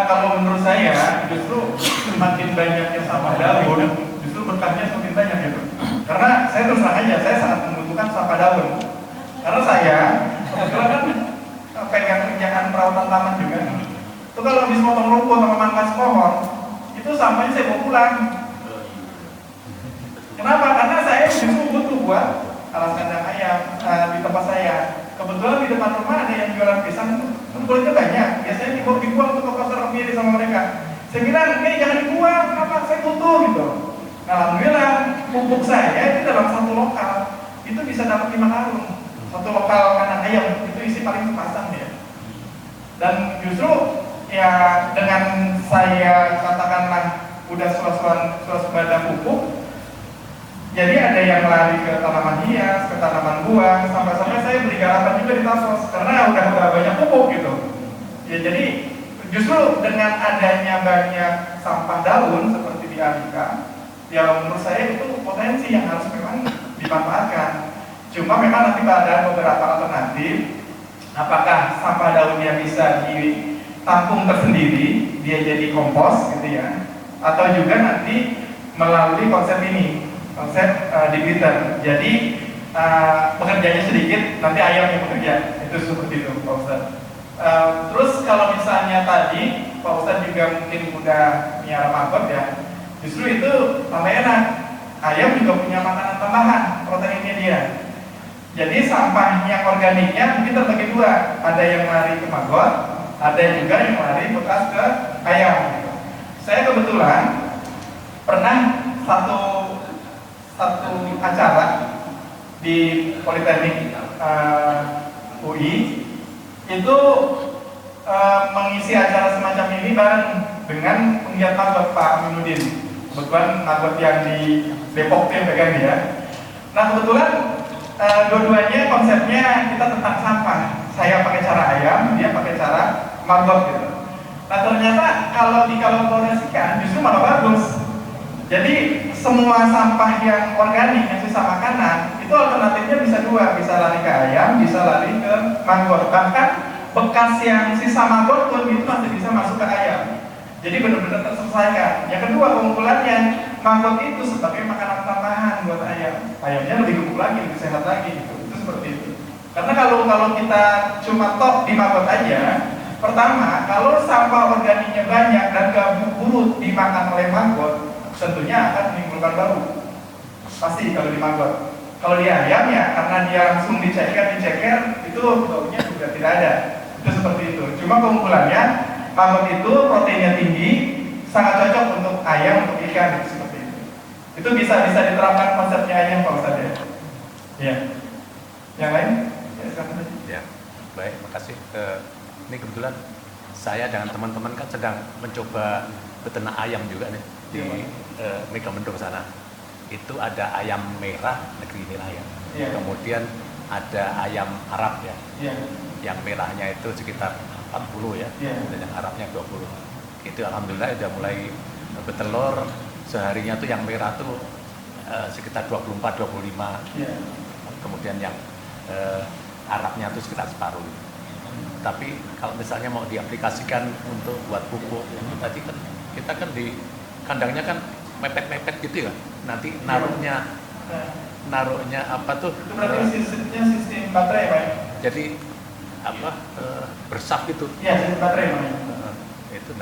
Kalau menurut saya justru semakin banyaknya sampah daun, justru berkahnya semakin banyak gitu. Karena saya terus terang aja, saya sangat membutuhkan sampah daun. Karena saya kebetulan kan pegang kerjaan perawatan taman juga. Itu kalau habis potong rumput sama mangkas pohon, itu sampahnya saya bawa pulang. Kenapa? Karena saya justru butuh buat alas kandang ayam di tempat saya. Kebetulan di depan rumah ada yang jualan pisang, kulitnya banyak. Biasanya dibuang untuk pasar kemiri sama mereka. Saya bilang, jangan dibuang, kenapa? Saya butuh gitu. Nah, alhamdulillah pupuk saya itu dalam satu lokal itu bisa dapat 5 karung. Satu lokal kandang ayam itu isi paling sepasang ya. Dan justru ya dengan saya katakanlah udah swasembada pupuk, jadi ada yang lari ke tanaman hias, ke tanaman buah, sampai-sampai saya beli garapan juga di Tasos karena udah banyak pupuk gitu. Ya jadi justru dengan adanya banyak sampah daun seperti di Alika, ya menurut saya itu potensi yang harus memang dimanfaatkan. Cuma memang nanti ada beberapa alternatif. Apakah sampah daunnya bisa ditampung tersendiri, dia jadi kompos gitu ya, atau juga nanti melalui konsep ini. Konsep digital. Jadi pekerjaannya sedikit, nanti ayam yang bekerja. Itu seperti itu, Pak Ustadz. Terus kalau misalnya tadi Pak Ustadz juga mungkin udah miara maggot ya, justru itu tambah enak. Ayam juga punya makanan tambahan, proteinnya dia. Jadi sampah yang organiknya mungkin terbagi dua. Ada yang lari ke maggot, ada juga yang lari bekas ke ayam. Saya kebetulan pernah satu acara di Politeknik UI itu mengisi acara semacam ini bareng dengan penggiat maggot Pak Aminuddin. Kebetulan maggot yang di Depok yang pegang dia. Nah kebetulan dua-duanya konsepnya kita tentang sampah. Saya pakai cara ayam, dia pakai cara maggot gitu. Nah ternyata kalau dikolaborasikan justru malah bagus. Jadi semua sampah yang organik, yang sisa makanan, itu alternatifnya bisa dua, bisa lari ke ayam, bisa lari ke maggot. Bahkan bekas yang sisa maggot pun itu masih bisa masuk ke ayam. Jadi benar-benar terselesaikan. Yang kedua keunggulannya, maggot itu sebagai makanan tambahan buat ayam. Ayamnya lebih gemuk lagi, lebih sehat lagi gitu. Itu seperti itu. Karena kalau kita cuma tok di maggot aja, pertama kalau sampah organiknya banyak dan gak buruk dimakan oleh maggot, tentunya akan menimbulkan bau. Pasti kalau di maggot. Kalau di ayam ya karena dia langsung diceker, itu baunya juga tidak ada. Itu seperti itu. Cuma keunggulannya maggot itu proteinnya tinggi, sangat cocok untuk ayam, untuk ikan itu seperti itu. Itu bisa diterapkan konsepnya ayam Pak Ustadz ya. Iya. Yang lain? Ya, baik, makasih. Ini kebetulan saya dengan teman-teman kan sedang mencoba beternak ayam juga nih di Megamendung sana. Itu ada ayam merah negeri nilai ya. Kemudian ada ayam Arab ya. Yang merahnya itu sekitar 40 ya. Dan yang Arabnya 20. Itu alhamdulillah udah mulai bertelur. Seharinya tuh yang merah tuh sekitar 24-25. Kemudian yang Arabnya tuh sekitar separuh. Tapi kalau misalnya mau diaplikasikan untuk buat pupuk, tadi kan kita kan di kandangnya kan mepet-mepet gitu ya. Nanti naruhnya apa tuh? Itu berarti sistem baterai Pak. Jadi apa bersaf gitu. Iya, sistem baterai Pak. Itu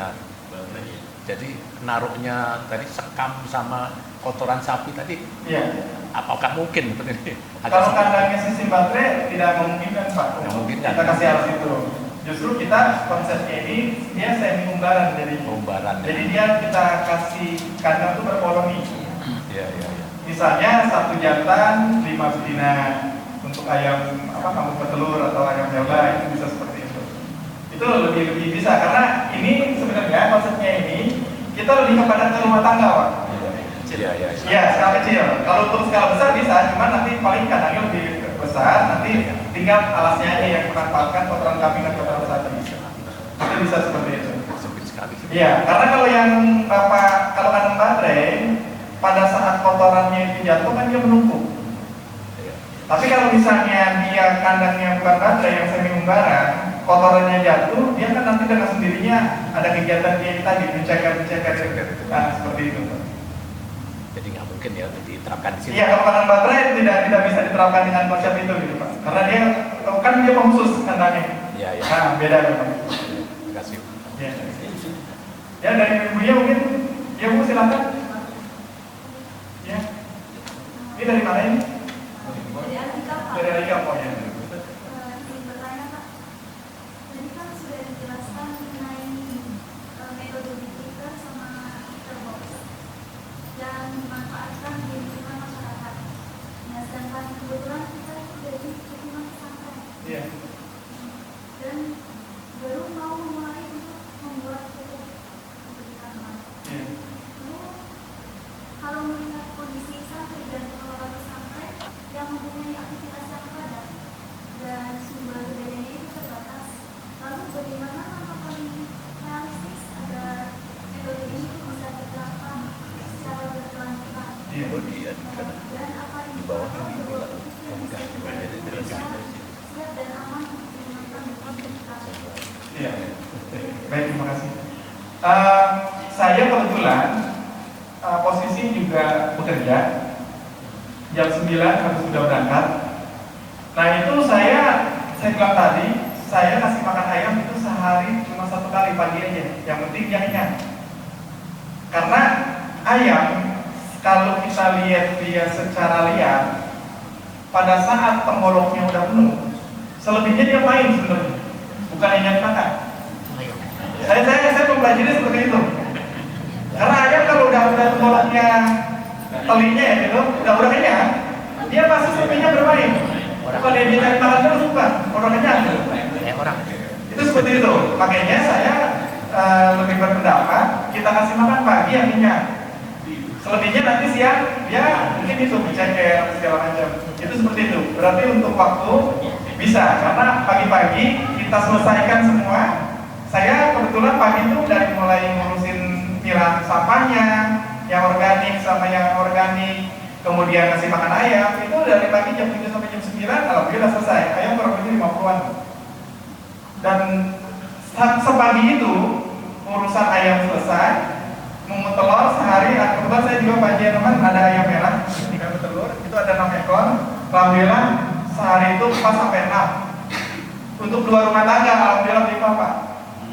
jadi naruhnya tadi sekam sama kotoran sapi tadi. Iya. Apakah mungkin seperti ini? Kalau kandangnya sistem baterai tidak memungkinkan Pak. Tidak memungkinkan. Kita kasih alas itu. Justru kita konsepnya ini dia semi umbaran jadi. Umbaran. Jadi dia kita kasih kandang itu berkoloni. Iya. Misalnya satu jantan 5 betina untuk ayam kampung petelur atau ayam jaba itu bisa seperti itu. Itu lebih bisa karena ini sebenarnya konsepnya ini kita lebih kepada ke rumah tangga Pak. kecil. Iya, skala kecil. Kalau untuk skala besar bisa, cuman nanti paling kandangnya lebih besar, nanti tinggal alasnya aja yang memanfaatkan kotoran kambing dan kotoran sapi. Itu bisa seperti itu. Sempit sekali. Iya, karena kalau yang kalau kandang baterai, pada saat kotorannya itu jatuh kan dia menumpuk. Tapi kalau misalnya dia kandangnya bukan baterai yang semi unggaran, kotorannya jatuh, dia kan nanti dengan sendirinya ada kegiatan dia tadi menceker. Nah, seperti itu. Jadi nggak mungkin ya diterapkan di sini. Iya, kalau kandang baterai tidak bisa diterapkan dengan konsep itu gitu Pak. Karena dia khusus kandangnya. Iya. Nah, beda memang. Terima kasih. Ya. Ya, dari ibunya mungkin, ya Bu silakan. Ya. Ini dari mana ini? Dari Alika, Pak. Dari Alika Pak ya. Ingin bertanya, Pak. Tadi kan sudah dijelaskan mengenai metode Twitter sama Twitterbox yang dimanfaatkan di lingkungan masyarakat. Nah, sedangkan kebetulan kita sudah di lingkungan pesantren. Iya. Dan baru mau mulai untuk membuat pupuk untuk tanaman. Iya. Lalu, kalau melihat kondisi santri dan pengelola pesantren yang mempunyai aktivitas yang padat dan sumber dayanya itu terbatas, lalu bagaimana langkah paling realistis agar metode ini bisa diterapkan secara berkelanjutan? Iya. Dan apa yang dilakukan bahwa bisa siap dan aman untuk digunakan di komunitas? Iya. Baik, terima kasih. Saya kebetulan posisi juga bekerja. Jam 9 harus sudah berangkat. Nah itu saya bilang tadi, saya kasih makan ayam itu sehari cuma 1 kali pagi aja. Yang penting dia kenyang. Karena ayam kalau kita lihat dia secara liar, pada saat tenggoroknya udah penuh, selebihnya dia main sebenarnya, bukan hanya makan. Saya mempelajari seperti itu. Karena ayam kalau udah tenggoroknya telinya ya gitu, udah kenyang, dia pasti selebihnya bermain. Kalau dia minta makan terus bukan, udah kenyang. Orang. Itu seperti itu. Makanya saya lebih berpendapat kita kasih makan pagi yang kenyang. Selebihnya nanti siang dia mungkin itu ceker segala macam. Itu seperti itu. Berarti untuk waktu bisa, karena pagi-pagi kita selesaikan semua. Saya kebetulan pagi itu dari mulai ngurusin pilah sampahnya, yang organik sama yang organik, kemudian kasih makan ayam, itu dari pagi jam 7 sampai jam 9, alhamdulillah selesai. Ayam kurang lebih 50-an. Dan sepagi itu urusan ayam selesai, mungut telur sehari. Kebetulan saya juga pagi teman ada ayam merah, 3 telur, itu ada 6 ekor. Alhamdulillah sehari itu 4 sampai 6. Untuk 2 rumah tangga, alhamdulillah berlimpah Pak.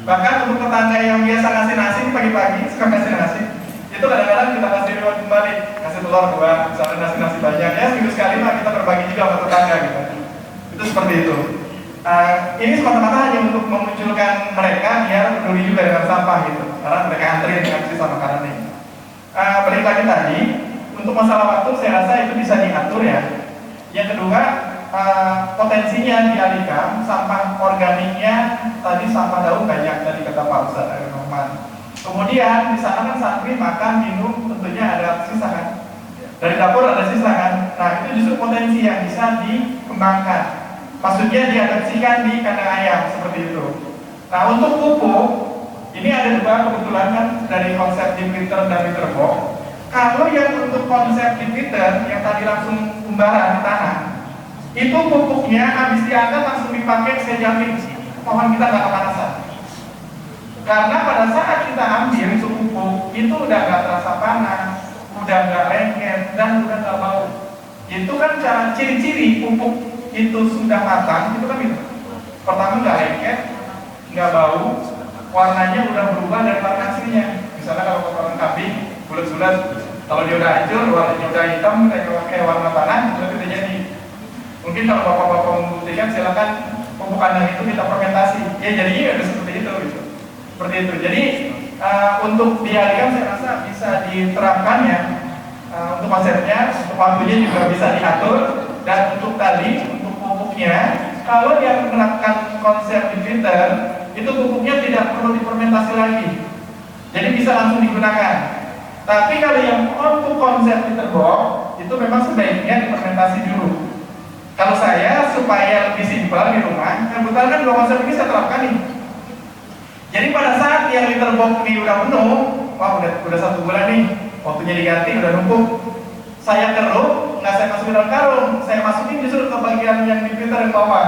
Bahkan untuk tetangga yang biasa ngasih nasi pagi-pagi, suka ngasih nasi, itu kadang-kadang kita kasih reward kembali, kasih telur 2, misalnya nasi banyak, ya seminggu sekali mah kita berbagi juga sama tetangga gitu. Itu seperti itu. Ini semata-mata hanya untuk memunculkan mereka biar peduli juga dengan sampah gitu, karena mereka antri dengan sisa makanan ini. Balik lagi tadi, untuk masalah waktu saya rasa itu bisa diatur ya. Yang kedua, potensinya dialihkan, sampah organiknya tadi sampah daun banyak tadi kata Pak Ustadz Arifman. Kemudian di sana kan santri makan, minum, tentunya ada sisa kan. Dari dapur ada sisa kan. Nah itu justru potensi yang bisa dikembangkan. Maksudnya diadopsikan di kandang ayam seperti itu. Nah untuk pupuk, ini ada 2 kebetulan kan dari konsep di Twitter dan Twitterbox. Kalau yang untuk konsep di Twitter yang tadi langsung umbaran di tanah, itu pupuknya habis diangkat langsung dipakai, saya jamin pohon kita nggak kepanasan. Karena pada saat kita ambil itu pupuk, itu udah nggak terasa panas, udah nggak lengket, dan udah nggak bau. Itu kan cara ciri-ciri pupuk itu sudah matang, itu kan itu. Pertama nggak lengket, nggak bau, warnanya udah berubah dari warna aslinya. Misalnya kalau kotoran kambing, bulat-bulat, kalau dia udah hancur, warnanya udah hitam, kayak warna tanah, itu udah jadi. Mungkin kalau bapak-bapak membuktikan, silakan pupuk kandang itu kita fermentasi. Ya jadinya udah seperti itu gitu. Seperti itu. Jadi untuk dialihkan saya rasa bisa diterapkan ya. Untuk konsepnya, untuk waktunya juga bisa diatur. Dan untuk tadi, untuk pupuknya, kalau dia menerapkan konsep di Twitter, itu pupuknya tidak perlu difermentasi lagi. Jadi bisa langsung digunakan. Tapi kalau yang untuk konsep literbox itu memang sebaiknya difermentasi dulu. Kalau saya supaya lebih simpel di rumah, kebetulan kan dua konsep ini saya terapkan nih. Jadi pada saat yang literbox ini udah penuh, wah udah 1 bulan nih, waktunya diganti, udah numpuk. Saya keruk, nggak saya masukin dalam karung, saya masukin justru ke bagian yang di filter yang bawah.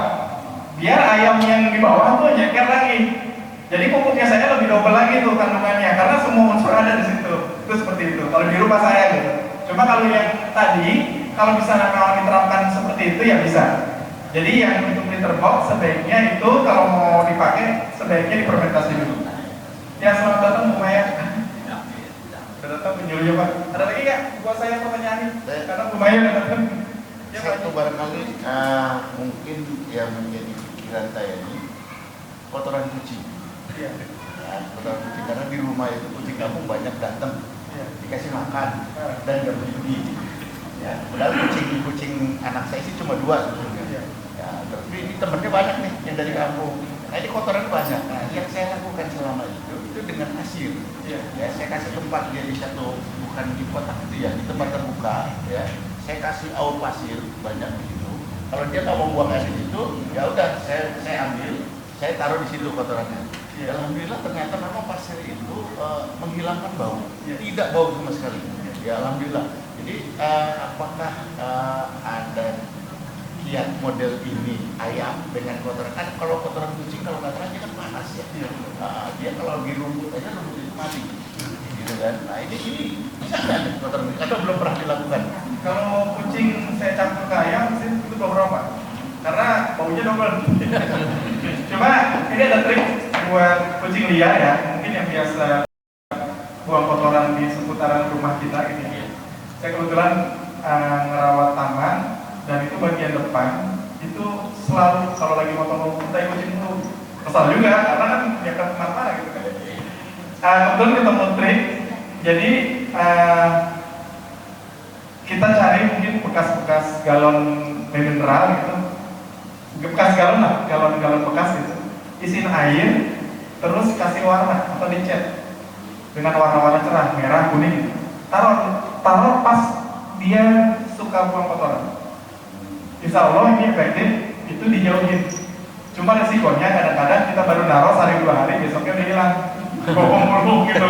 Biar ayam yang di bawah tuh nyeker lagi. Jadi pupuknya saya lebih double lagi tuh kandungannya, karena semua unsur ada di situ. Itu seperti itu. Kalau di rumah saya gitu. Cuma kalau yang tadi, kalau misalnya memang diterapkan seperti itu ya bisa. Jadi yang untuk literbox sebaiknya itu kalau mau dipakai sebaiknya difermentasi dulu. Ya selamat datang Bu Maya. Sudah datang menyuruh Pak. Ada lagi nggak buat saya pertanyaan ini? Karena Bu Maya sudah datang. Ya, satu barangkali mungkin yang menjadi pikiran saya ini kotoran kucing. Iya. Ya, kotoran kucing karena di rumah itu kucing kampung banyak datang, dikasih makan dan nggak peduli. Ya, padahal kucing anak saya sih cuma 2 sebetulnya. Ya, tapi ini temennya banyak nih yang dari kampung. Nah ini kotoran banyak. Nah yang saya lakukan selama itu dengan pasir. Ya, saya kasih tempat dia di satu, bukan di kotak itu ya, di tempat terbuka. Ya, saya kasih aur pasir banyak di situ. Kalau dia nggak mau buang air di situ, ya udah saya ambil, saya taruh di situ kotorannya. Ya, alhamdulillah ternyata memang pasir itu menghilangkan bau, tidak bau sama sekali. Ya alhamdulillah. Jadi apakah ada kiat model ini ayam dengan kotoran? Kan kalau kotoran kucing kalau nggak salah dia kan panas ya. Dia kalau di rumput aja rumput itu mati, gitu kan? Nah ini bisa nggak nih kotoran kucing? Atau belum pernah dilakukan? Kalau kucing saya campur ke ayam itu beberapa. Karena baunya double. Cuma ini ada trik buat kucing liar ya, mungkin yang biasa buang kotoran di seputaran rumah kita gitu. Saya kebetulan ngerawat taman dan itu bagian depan itu selalu kalau lagi motong rumput kucing itu kesal juga karena kan dia kan kemana-mana gitu kan. Kebetulan ketemu trik, jadi kita cari mungkin bekas-bekas galon mineral gitu, bekas galon lah, galon-galon bekas gitu, isiin air, terus kasih warna atau dicat dengan warna-warna cerah, merah, kuning gitu. Taruh pas dia suka buang kotoran. Insya Allah ini efektif, itu dijauhin. Cuma resikonya kadang-kadang kita baru naruh sehari 2 hari, besoknya udah hilang. Bobong gitu.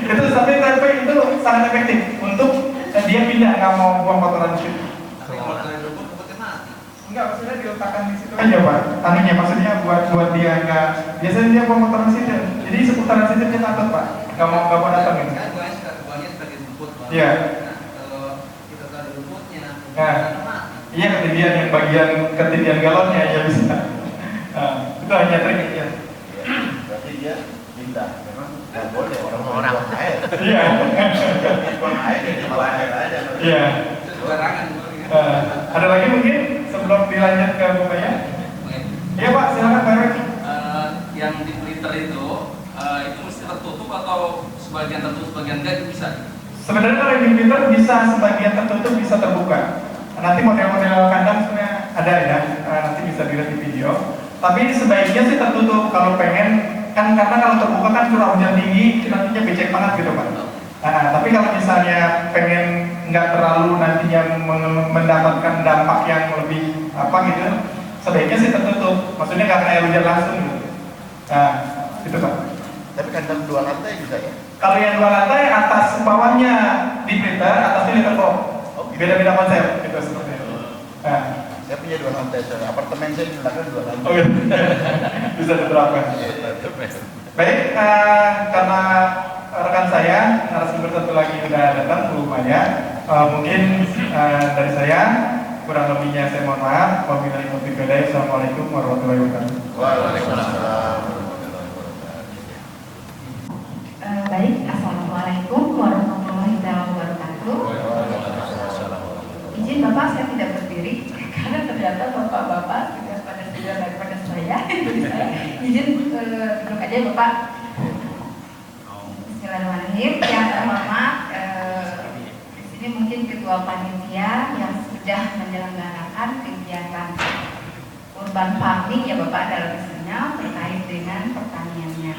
Itu tapi itu sangat efektif untuk dia pindah nggak mau buang kotoran di situ. Tapi kalau dari rumput rumputnya mati. Enggak, maksudnya diletakkan di situ aja Pak. Anunya maksudnya buat dia nggak. Biasanya dia buang kotoran situ. Jadi seputaran situ dia takut Pak. Nggak mau datang gitu. Kan buangnya sebagai rumput. Iya. Nah, kalau kita taruh rumputnya, Nah, mati. iya ketinggian yang bagian ketinggian galonnya ya bisa. Nah, itu hanya trik ya. Berarti dia pindah. Memang nggak boleh orang buang air. Iya. Buang air ya buang air aja. Iya. Sembarangan. Ada lagi mungkin sebelum dilanjut ke Bu Maya? Iya Pak, silakan Pak Rek. Yang di filter itu mesti tertutup atau sebagian tertutup sebagian enggak itu bisa? Sebenarnya kalau yang di filter bisa sebagian tertutup bisa terbuka. Nanti model-model kandang sebenarnya ada ya, nanti bisa dilihat di video. Tapi sebaiknya sih tertutup kalau pengen kan, karena kalau terbuka kan curah hujan tinggi nantinya becek banget gitu Pak. Nah, tapi kalau misalnya pengen nggak terlalu nantinya mendapatkan dampak yang lebih apa gitu, sebaiknya sih tertutup. Maksudnya nggak kena air hujan langsung gitu. Nah, itu Pak. Tapi kandang 2 lantai bisa ya? Kalau yang 2 lantai atas bawahnya di printer, atasnya literbox. Beda-beda konsep gitu seperti itu. Nah, Saya punya 2 lantai, soalnya apartemen saya di belakang 2 lantai. oh iya. Bisa diterapkan. Baik, karena rekan saya narasumber satu lagi udah datang, Bu Maya. Mungkin dari saya kurang lebihnya saya mohon maaf. Wabillahi taufiq wal hidayah. Assalamualaikum warahmatullahi wabarakatuh. Waalaikumsalam. Baik, assalamualaikum warahmatullahi wabarakatuh. Izin Bapak, saya tidak berdiri karena ternyata bapak-bapak sudah pada senior daripada saya. Jadi saya izin duduk aja Bapak. Bismillahirrahmanirrahim. Yang terhormat, di sini mungkin ketua panitia yang sudah menyelenggarakan kegiatan urban farming ya Bapak dalam isinya terkait dengan pertaniannya.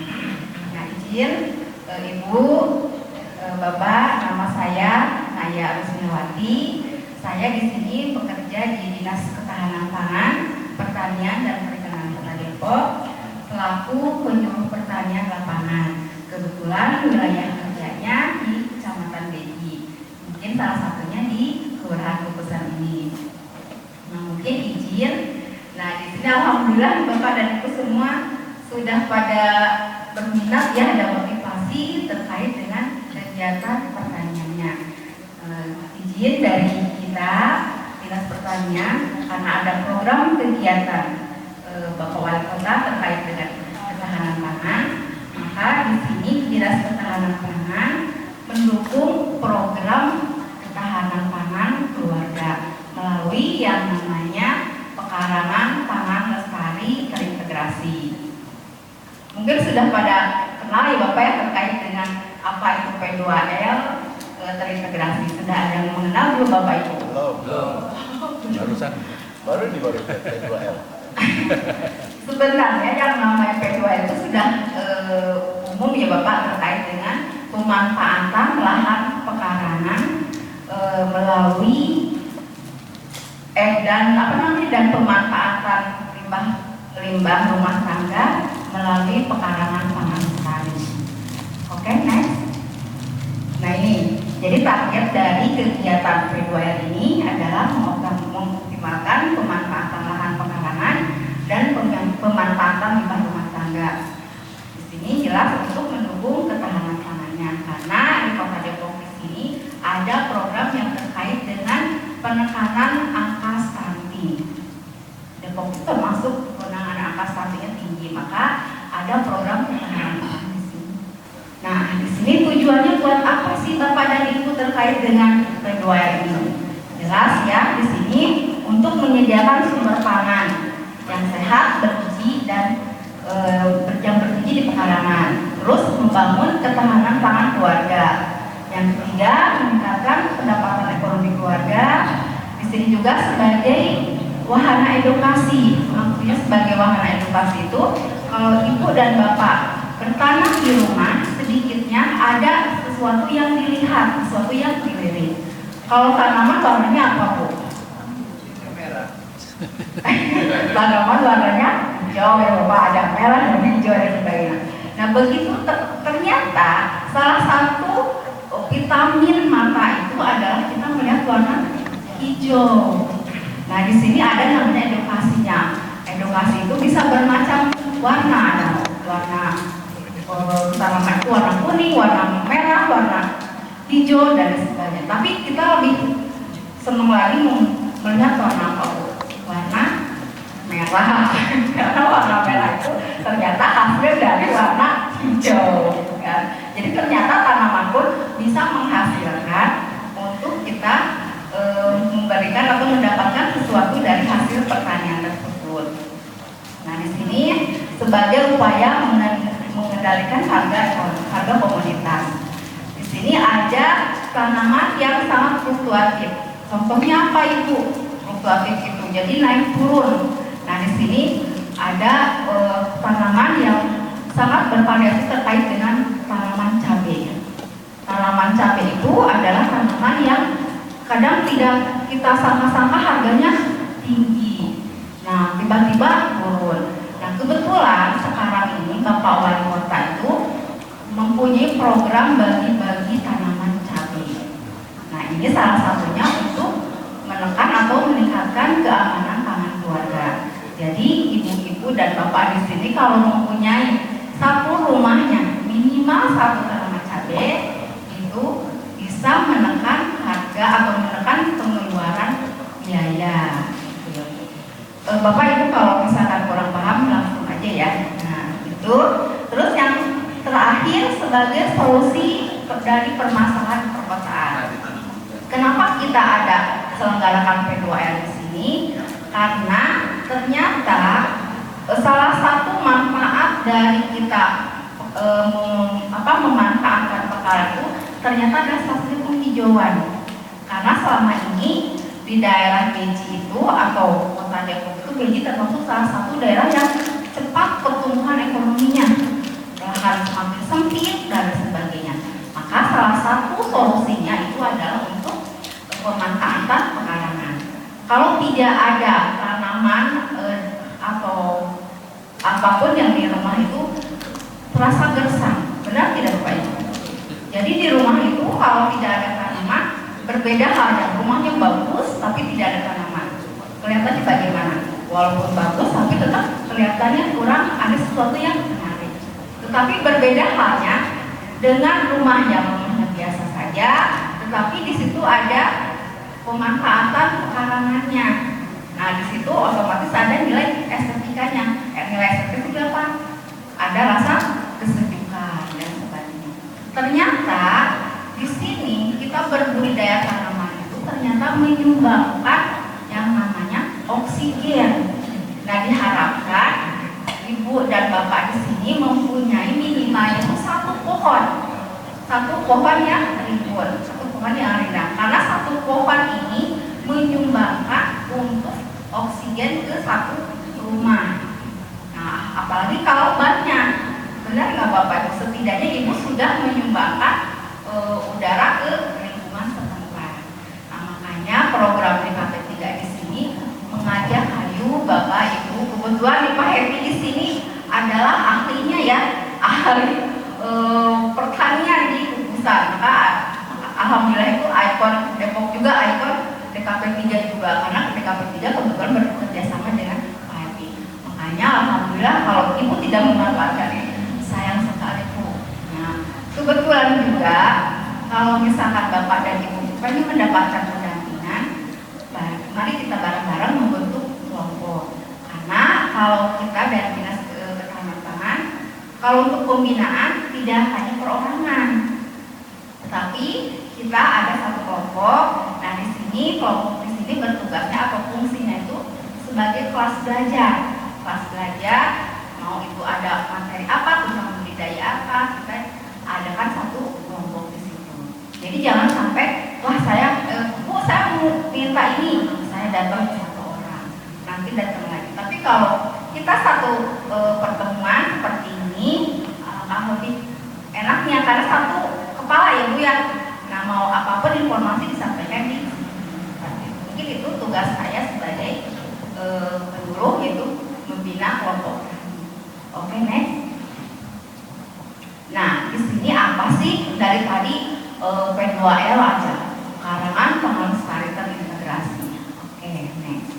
Nah izin Ibu Bapak, nama saya Naya Rusmiwati. Saya di sini bekerja di Dinas Ketahanan Pangan, Pertanian dan Perikanan Kota Depok selaku penyuluh pertanian lapangan. Kebetulan wilayah kerjanya di Kecamatan Beji. Mungkin salah satunya di Kelurahan Kukusan ini. Nah, mungkin izin. Nah, di sini alhamdulillah Bapak dan Ibu semua sudah pada berminat ya, ada motivasi terkait dengan kegiatan pertaniannya. Izin dari kita Dinas Pertanian karena ada program kegiatan Bapak Wali Kota terkait dengan ketahanan pangan, maka di sini Dinas Ketahanan Pangan mendukung program ketahanan pangan keluarga melalui yang namanya pekarangan pangan lestari terintegrasi. Mungkin sudah pada kenal ya Bapak ya terkait dengan apa itu P2L terintegrasi. Sudah ada yang mengenal belum Bapak Ibu? Belum. Barusan. Baru P2L. Sebenarnya yang namanya P2L itu sudah umum ya Bapak terkait dengan pemanfaatan lahan pekarangan melalui dan pemanfaatan limbah rumah tangga melalui pekarangan pangan lestari. Oke, next. Nah ini, jadi target dari kegiatan P2L ini adalah mengoptimalkan pemanfaatan lahan pekarangan dan pemanfaatan limbah rumah tangga. Di sini jelas untuk mendukung ketahanan pangannya, karena di Kota Depok di sini ada program yang terkait dengan penekanan angka stunting. Depok itu termasuk penanganan angka stuntingnya tinggi, maka ada program ketahanan pangan di sini. Nah, di sini tujuannya buat apa sih Bapak dan Ibu terkait dengan P2L ini? Jelas ya, di sini untuk menyediakan sumber pangan yang sehat, bergizi dan bergizi di pekarangan. Terus membangun ketahanan pangan keluarga. Yang ketiga, meningkatkan pendapatan ekonomi keluarga. Di sini juga sebagai wahana edukasi. Maksudnya sebagai wahana edukasi itu, kalau Ibu dan Bapak bertanam di rumah, sedikitnya ada sesuatu yang dilihat, sesuatu yang dilirik. Kalau tanaman warnanya apa Bu? Merah. Tanaman warnanya hijau ya Bapak, ada merah dan hijau dan sebagainya. Nah begitu ternyata salah satu vitamin mata itu adalah kita melihat warna hijau. Nah di sini ada namanya edukasinya. Edukasi itu bisa bermacam warna, ada warna tanaman itu warna kuning, warna merah, warna hijau dan sebagainya. Tapi kita lebih senang lagi melihat warna apa? Warna merah. Karena warna merah itu ternyata hasil dari warna hijau. Kan? Jadi ternyata tanaman pun bisa menghasilkan untuk kita memberikan atau mendapatkan sesuatu dari hasil pertanian tersebut. Nah di sini sebagai upaya mengendalikan harga komoditas. Di sini ada tanaman yang sangat fluktuatif. Contohnya apa Ibu? Fluktuatif itu jadi naik turun. Nah di sini ada tanaman yang sangat bervariasi terkait dengan tanaman cabai. Tanaman cabai itu adalah tanaman yang kadang tidak kita sangka-sangka harganya tinggi. Nah tiba-tiba turun. Nah kebetulan sekarang ini Bapak Wali Kota itu mempunyai program bagi-bagi tanaman cabai. Nah ini salah satunya untuk menekan atau meningkatkan keamanan pangan keluarga. Jadi ibu-ibu dan bapak di sini kalau mempunyai satu rumahnya minimal satu tanaman cabai itu bisa menekan harga atau menekan pengeluaran biaya. Bapak Ibu kalau misalkan kurang paham langsung aja ya. Nah itu. Terus yang terakhir sebagai solusi dari permasalahan perkotaan. Kenapa kita ada selenggarakan P2L di sini? Karena ternyata salah satu manfaat dari kita memanfaatkan pekarangan itu ternyata ada hasil penghijauan. Karena selama ini di daerah Beji itu atau Kota Depok itu Beji termasuk salah satu daerah yang cepat pertumbuhan ekonominya, lahan semakin sempit dan sebagainya. Maka salah satu tidak ada tanaman atau apapun yang di rumah itu terasa gersang, benar tidak Bapak Ibu? Jadi di rumah itu kalau tidak ada tanaman, berbeda halnya, rumahnya bagus tapi tidak ada tanaman, kelihatannya bagaimana? Walaupun bagus tapi tetap kelihatannya kurang ada sesuatu yang menarik. Tetapi berbeda halnya dengan rumah yang rumahnya biasa saja, tetapi di situ ada pemanfaatan pekarangannya. Nah di situ otomatis ada nilai estetikanya. Nilai estetik itu apa? Ada rasa kesejukan dan sebagainya. Ternyata di sini kita berbudidaya tanaman itu ternyata menyumbangkan yang namanya oksigen. Nah diharapkan ibu dan bapak di sini mempunyai minimal itu satu pohon yang rimbun, satu pohon yang rindang. Karena satu pohon ini menyumbangkan untuk oksigen ke satu rumah. Nah apalagi kalau banyak, benar nggak bapak ibu? Setidaknya ibu sudah menyumbangkan udara ke lingkungan setempat. Nah makanya program DKP 3 di sini mengajak bapak ibu, kebetulan nih Pak Happy di sini adalah ahlinya ya, ahli pertanian di Kukusan. Maka alhamdulillah itu ikon Depok juga, ikon DKP 3 juga, karena DKP 3 kebetulan bekerja sama dengan Pak Happy. Makanya alhamdulillah kalau ibu tidak memanfaatkan ini, sayang sekali Bu. Nah kebetulan juga kalau misalkan bapak dan ibu pengen mendapatkan pendampingan, mari kita bareng-bareng membentuk kelompok. Karena kalau kita dari dinas ketahanan pangan, kalau untuk pembinaan tidak hanya perorangan, tetapi kita ada satu kelompok. Nah di sini kelompok di sini bertugasnya atau fungsinya itu sebagai kelas belajar. Kelas belajar mau itu ada materi apa, tentang budidaya apa, kita adakan satu kelompok di situ. Jadi jangan sampai wah saya Bu saya mau minta ini, saya datang satu orang, nanti datang lagi. Tapi kalau kita satu pertemuan seperti ini akan lebih enaknya karena satu kepala ya Bu ya. Nah mau apapun informasi disampaikan di mungkin itu tugas saya sebagai penyuluh itu membina kelompok. Oke next. Nah di sini apa sih dari tadi P2L aja, pekarangan pangan lestari terintegrasi. Oke next.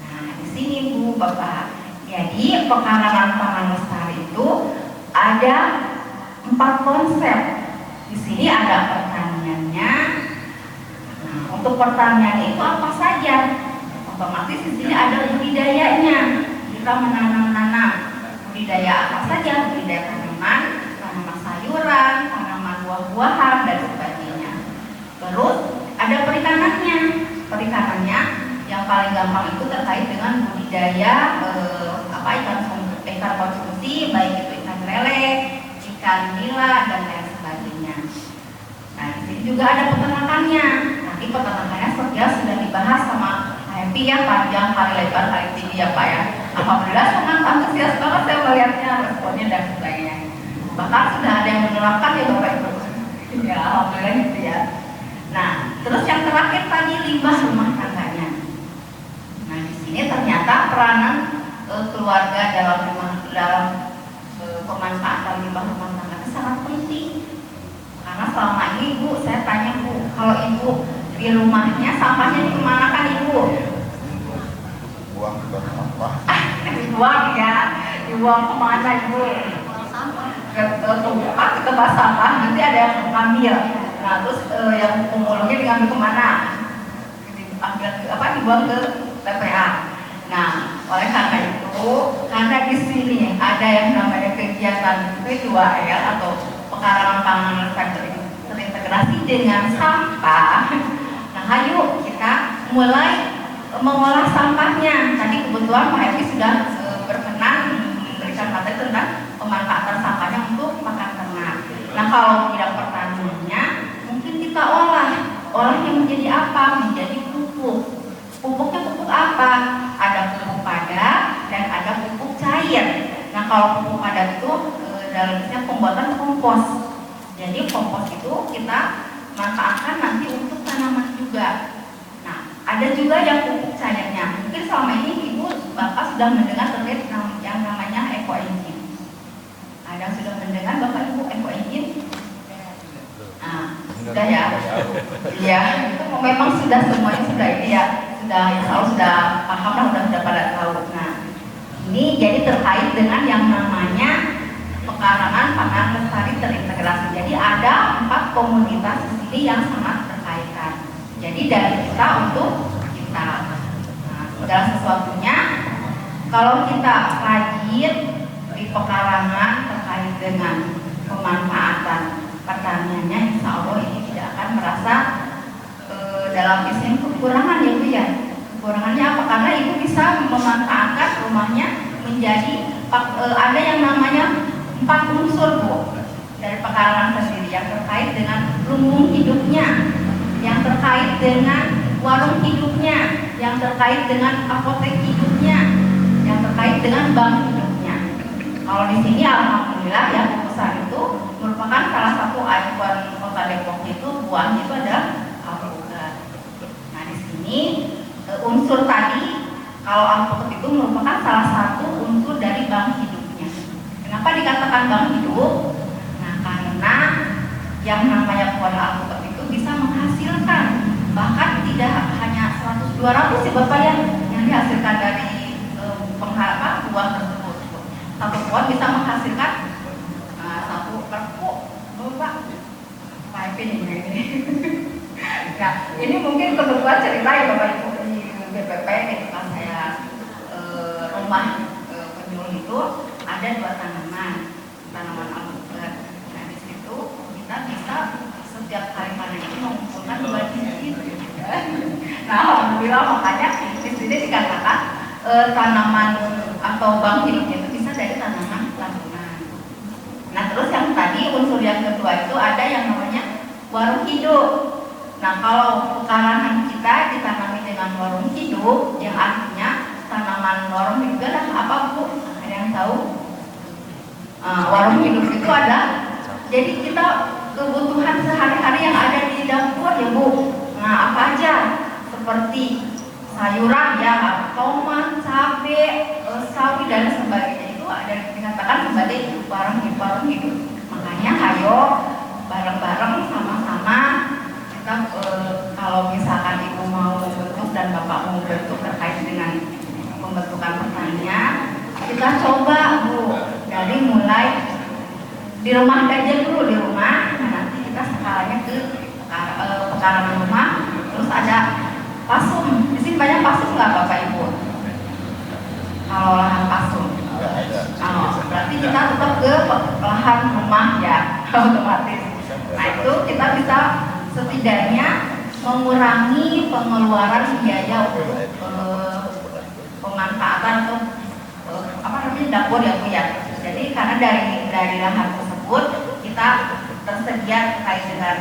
Nah di sini Bu Bapak, jadi pekarangan pangan lestari itu ada 4 konsep. Di sini ada pertaniannya. Nah, untuk pertanian itu apa saja? Otomatis di sini ada budidayanya. Kita menanam-nanam. Budidaya apa saja? Budidaya tanaman, tanaman sayuran, tanaman buah-buahan dan sebagainya. Terus ada perikanannya. Perikanannya yang paling gampang itu terkait dengan budidaya ikan konsumsi, baik itu ikan lele, ikan nila dan lain sebagainya. Nah, di sini juga ada peternakannya. Nanti peternakannya sudah dibahas sama Happy ya, panjang kali lebar kali tinggi ya Pak ya. Alhamdulillah sangat antusias banget saya melihatnya, responnya dan sebagainya. Bahkan sudah ada yang menerapkan ya Bapak Ibu. Ya alhamdulillah gitu ya. Nah, terus yang terakhir tadi limbah rumah tangganya. Nah, di sini ternyata peranan keluarga dalam pemanfaatan limbah rumah tangga itu sangat penting. Karena selama ini Bu, saya tanya Bu, kalau Ibu di rumahnya sampahnya dikemanakan Ibu? Buang ke tempat sampah. Dibuang ya, dibuang kemana Ibu? Ke tempat sampah, nanti ada yang mengambil. Nah terus yang pemulungnya diambil kemana? Dibuang ke TPA. Nah oleh karena itu, karena di sini ada yang namanya kegiatan P2L atau pekarangan pangan lestari terintegrasi dengan sampah. Nah, ayo kita mulai mengolah sampahnya. Tadi kebetulan Pak Happy sudah berkenan memberikan materi tentang pemanfaatan sampahnya untuk pakan ternak. Nah, kalau bidang pertaniannya mungkin kita olahnya menjadi apa? Menjadi pupuk. Pupuknya pupuk apa? Ada pupuk padat dan ada pupuk cair. Nah, kalau pupuk padat itu dalamnya pembuatan kompos. Jadi kompos itu kita manfaatkan nanti untuk tanaman juga. Nah, Ada juga yang pupuk cairnya. Mungkin selama ini ibu bapak sudah mendengar terkait yang namanya eco engine. Ada yang sudah mendengar bapak ibu eco engine? Nah, sudah ya. Iya, itu memang sudah semuanya sudah ini ya, sudah paham lah, sudah pada tahu. Nah, ini jadi terkait dengan yang namanya pekarangan pangan lestari terintegrasi. Jadi ada 4 komunitas di sini yang sangat berkaitan. Jadi dari kita untuk kita. Nah, segala sesuatunya kalau kita rajin di pekarangan terkait dengan pemanfaatan pertaniannya, insya Allah ini tidak akan merasa dalam istilah kekurangan ya Bu ya. Kekurangannya apa? Karena ibu bisa memanfaatkan rumahnya menjadi ada yang namanya 4 unsur Bu dari pekarangan sendiri yang terkait dengan lumbung hidupnya, yang terkait dengan warung hidupnya, yang terkait dengan apotek hidupnya, yang terkait dengan bank hidupnya. Kalau di sini alhamdulillah ya perusahaan itu merupakan salah satu ikon Kota Depok itu buahnya itu adalah alpukat. Nah di sini unsur tadi kalau alpukat itu merupakan salah satu unsur dari bank hidupnya. Kenapa dikatakan bank hidup? Nah karena yang namanya pohon alpukat itu bisa menghasilkan bahkan tidak hanya 100-200 sih Bapak yang dihasilkan dari buah tersebut. Satu pohon bisa menghasilkan 1 perpu Bapak pipin ini. Nah ini mungkin kebetulan cerita ya Bapak Ibu di BPP ketika saya rumah penyuluh itu ada 2 tanaman alpukat. Nah di situ kita bisa setiap kali panen itu mengumpulkan 2 biji. Nah alhamdulillah makanya di sini dikatakan tanaman atau bank hidupnya itu bisa dari tanaman tabungan. Nah terus yang tadi unsur yang kedua itu ada yang namanya warung hidup. Nah kalau pekarangan kita ditanami dengan warung hidup, yang artinya tanaman warung hidup adalah apa Bu? Ada yang tahu? Warung hidup itu ada. Jadi kita kebutuhan sehari-hari yang ada di dapur ya Bu. Nah apa aja? Seperti sayuran ya, tomat, cabai, sawi dan sebagainya itu ada dikatakan sebagai warung hidup. Makanya ayo bareng-bareng sama-sama kita kalau misalkan ibu mau bentuk dan bapak mau bentuk terkait dengan pembentukan pertanian, kita coba Bu dari mulai di rumah aja dulu di rumah. Nah, nanti kita skalanya ke pekarangan rumah, terus ada pasum. Di sini banyak pasum nggak Bapak Ibu? Kalau lahan pasum, berarti kita tetap ke lahan rumah ya otomatis. Nah itu kita bisa setidaknya mengurangi pengeluaran biaya untuk pemanfaatan untuk dapur ya Bu ya. Jadi karena dari lahan tersebut kita tersedia terkait dengan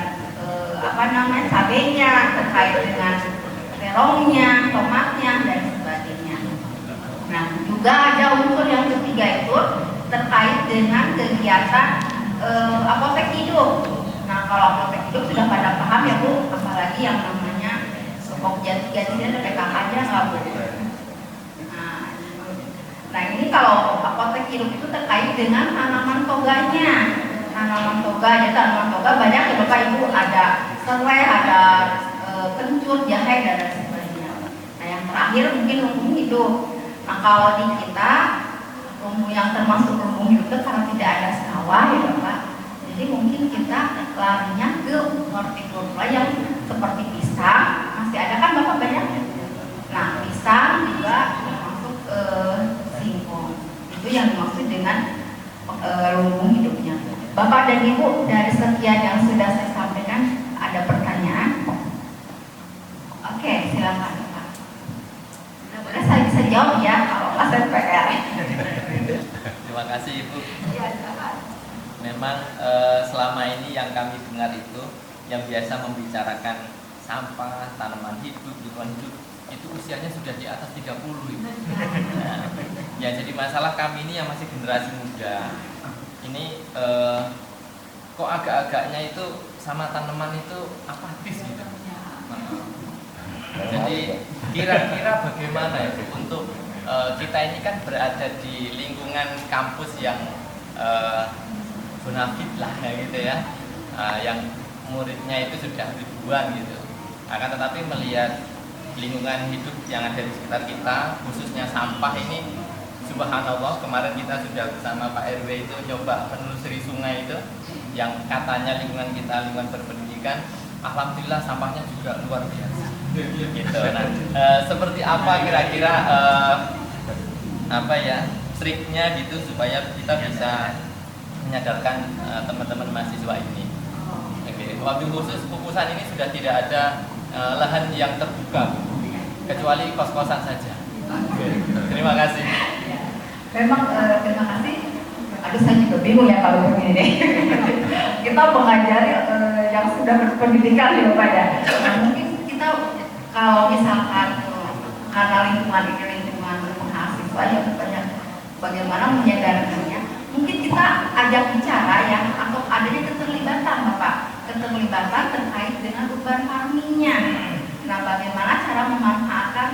cabenya, terkait dengan terongnya, tomatnya dan sebagainya. Nah juga ada unsur yang ketiga itu terkait dengan kegiatan apotek hidup. Nah kalau apotek hidup sudah pada paham ya Bu, apalagi yang namanya Pokja 3 ada PKK aja nggak Bu? Nah ini kalau apotek hidup itu terkait dengan tanaman toganya. Tanaman toga banyak ya Bapak Ibu, ada serai, ada kencur, jahe dan sebagainya. Nah yang terakhir mungkin lumbung hidup. Nah kalau di kita lumbung yang termasuk lumbung hidup karena tidak ada sawah ya Bapak, jadi mungkin kita larinya ke hortikultura yang seperti pisang. Masih ada kan Bapak banyak? Nah pisang juga termasuk singkong. Itu yang dimaksud dengan lumbung hidupnya. Bapak dan Ibu, dari sekian yang sudah saya sampaikan, ada pertanyaan? Oke, silakan Pak. Mudah-mudahan saya bisa jawab ya, kalau nggak saya PR. Terima kasih Ibu. Ya, silakan. Memang selama ini yang kami dengar itu yang biasa membicarakan sampah, tanaman hidup, lingkungan hidup itu usianya sudah di atas 30 Ibu. Nah, ya jadi masalah kami ini yang masih generasi muda ini kok agak-agaknya itu sama tanaman itu apatis gitu. Jadi kira-kira bagaimana itu untuk kita ini kan berada di lingkungan kampus yang bonafit lah ya gitu ya, yang muridnya itu sudah ribuan gitu. Akan tetapi melihat lingkungan hidup yang ada di sekitar kita, khususnya sampah ini, subhanallah kemarin kita sudah bersama Pak RW itu coba menelusuri sungai itu, yang katanya lingkungan kita lingkungan berpendidikan, alhamdulillah sampahnya juga luar biasa. Gitu. Nah, seperti apa kira-kira apa ya triknya gitu supaya kita bisa menyadarkan teman-teman mahasiswa ini. Oke, wabil khusus pupusan ini sudah tidak ada lahan yang terbuka kecuali kos-kosan saja. Oke, terima kasih. Memang terima kasih. Aduh, saya juga bingung ya kalau begini. Kita mengajari yang sudah berpendidikan ya Pak ya. Nah, mungkin kita kalau misalkan karena lingkungan ini lingkungan mahasiswa yang banyak bagaimana menyadarkannya, mungkin kita ajak bicara ya, atau adanya keterlibatan Bapak, keterlibatan terkait dengan urban farmingnya. Nah, bagaimana cara memanfaatkan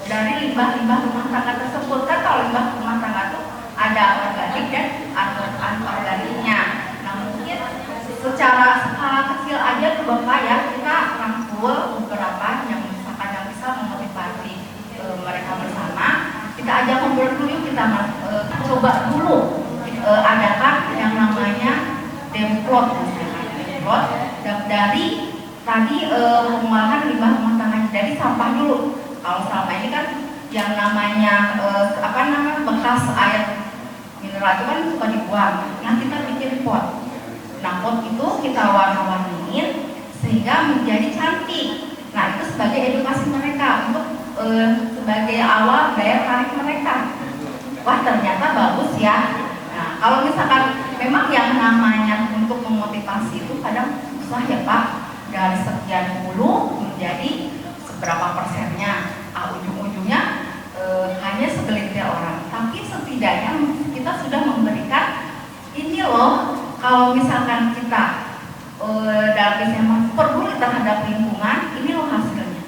dari limbah-limbah rumah tangga tersebut, kan kalau limbah rumah tangga itu ada organik dan anorganiknya. Nah, mungkin secara skala kecil aja tuh Bapak ya, kita rangkul beberapa yang misalkan yang bisa memotivasi mereka bersama. Kita ajak ngobrol dulu, kita coba dulu adakan yang namanya demplot, dan dari tadi pengolahan limbah rumah tangga dari sampah dulu. Kalau selama ini kan yang namanya bekas air mineral itu kan suka dibuang. Nah, kita bikin pot. Nah, pot itu kita warna-warniin sehingga menjadi cantik. Nah, itu sebagai edukasi mereka untuk sebagai awal daya tarik mereka. Wah, ternyata bagus ya. Nah, kalau misalkan memang yang namanya untuk memotivasi itu kadang susah ya Pak, dari sekian puluh menjadi seberapa persennya, ujung-ujungnya hanya segelintir orang. Tapi setidaknya kita sudah memberikan ini loh, kalau misalkan kita dalam memang peduli terhadap lingkungan, ini loh hasilnya.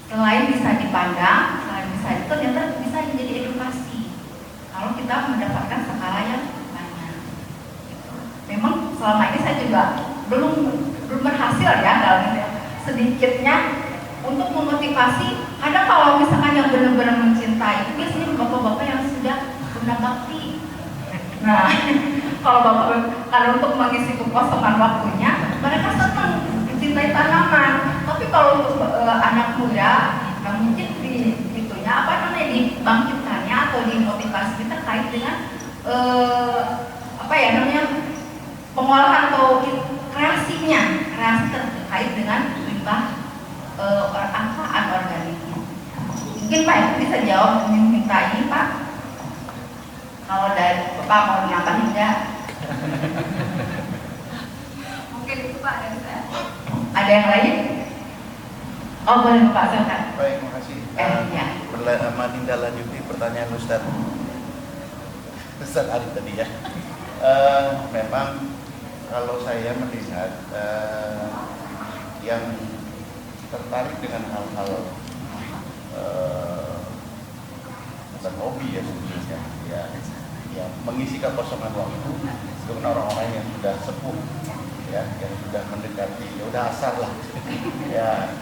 Selain bisa dipandang, selain bisa itu ternyata bisa menjadi edukasi. Kalau kita mendapatkan skala yang banyak. Memang selama ini saya juga belum berhasil ya dalam sedikitnya untuk memotivasi. Ada kalau misalkan yang benar-benar mencintai itu biasanya bapak-bapak yang sudah benar bakti. Nah, kalau untuk mengisi kekosongan waktunya, mereka senang mencintai tanaman. Tapi kalau untuk anak muda, nah mungkin dibangkitkannya atau dimotivasi terkait dengan pengolahan atau kreasi terkait dengan limbah anorganiknya. Mungkin Pak bisa jawab minta ini Pak. Kalau dari Bapak mau nambahin enggak? Mungkin itu Pak dari saya. Ada yang lain? Oh boleh Bapak, silakan. Baik, makasih. Ya. Menindaklanjuti pertanyaan Ustaz Arif tadi ya. Memang kalau saya melihat yang tertarik dengan hal-hal bukan hobi ya sebetulnya ya mengisi kekosongan waktu dengan orang-orang yang sudah sepuh ya, yang sudah mendekati ya udah asar lah ya.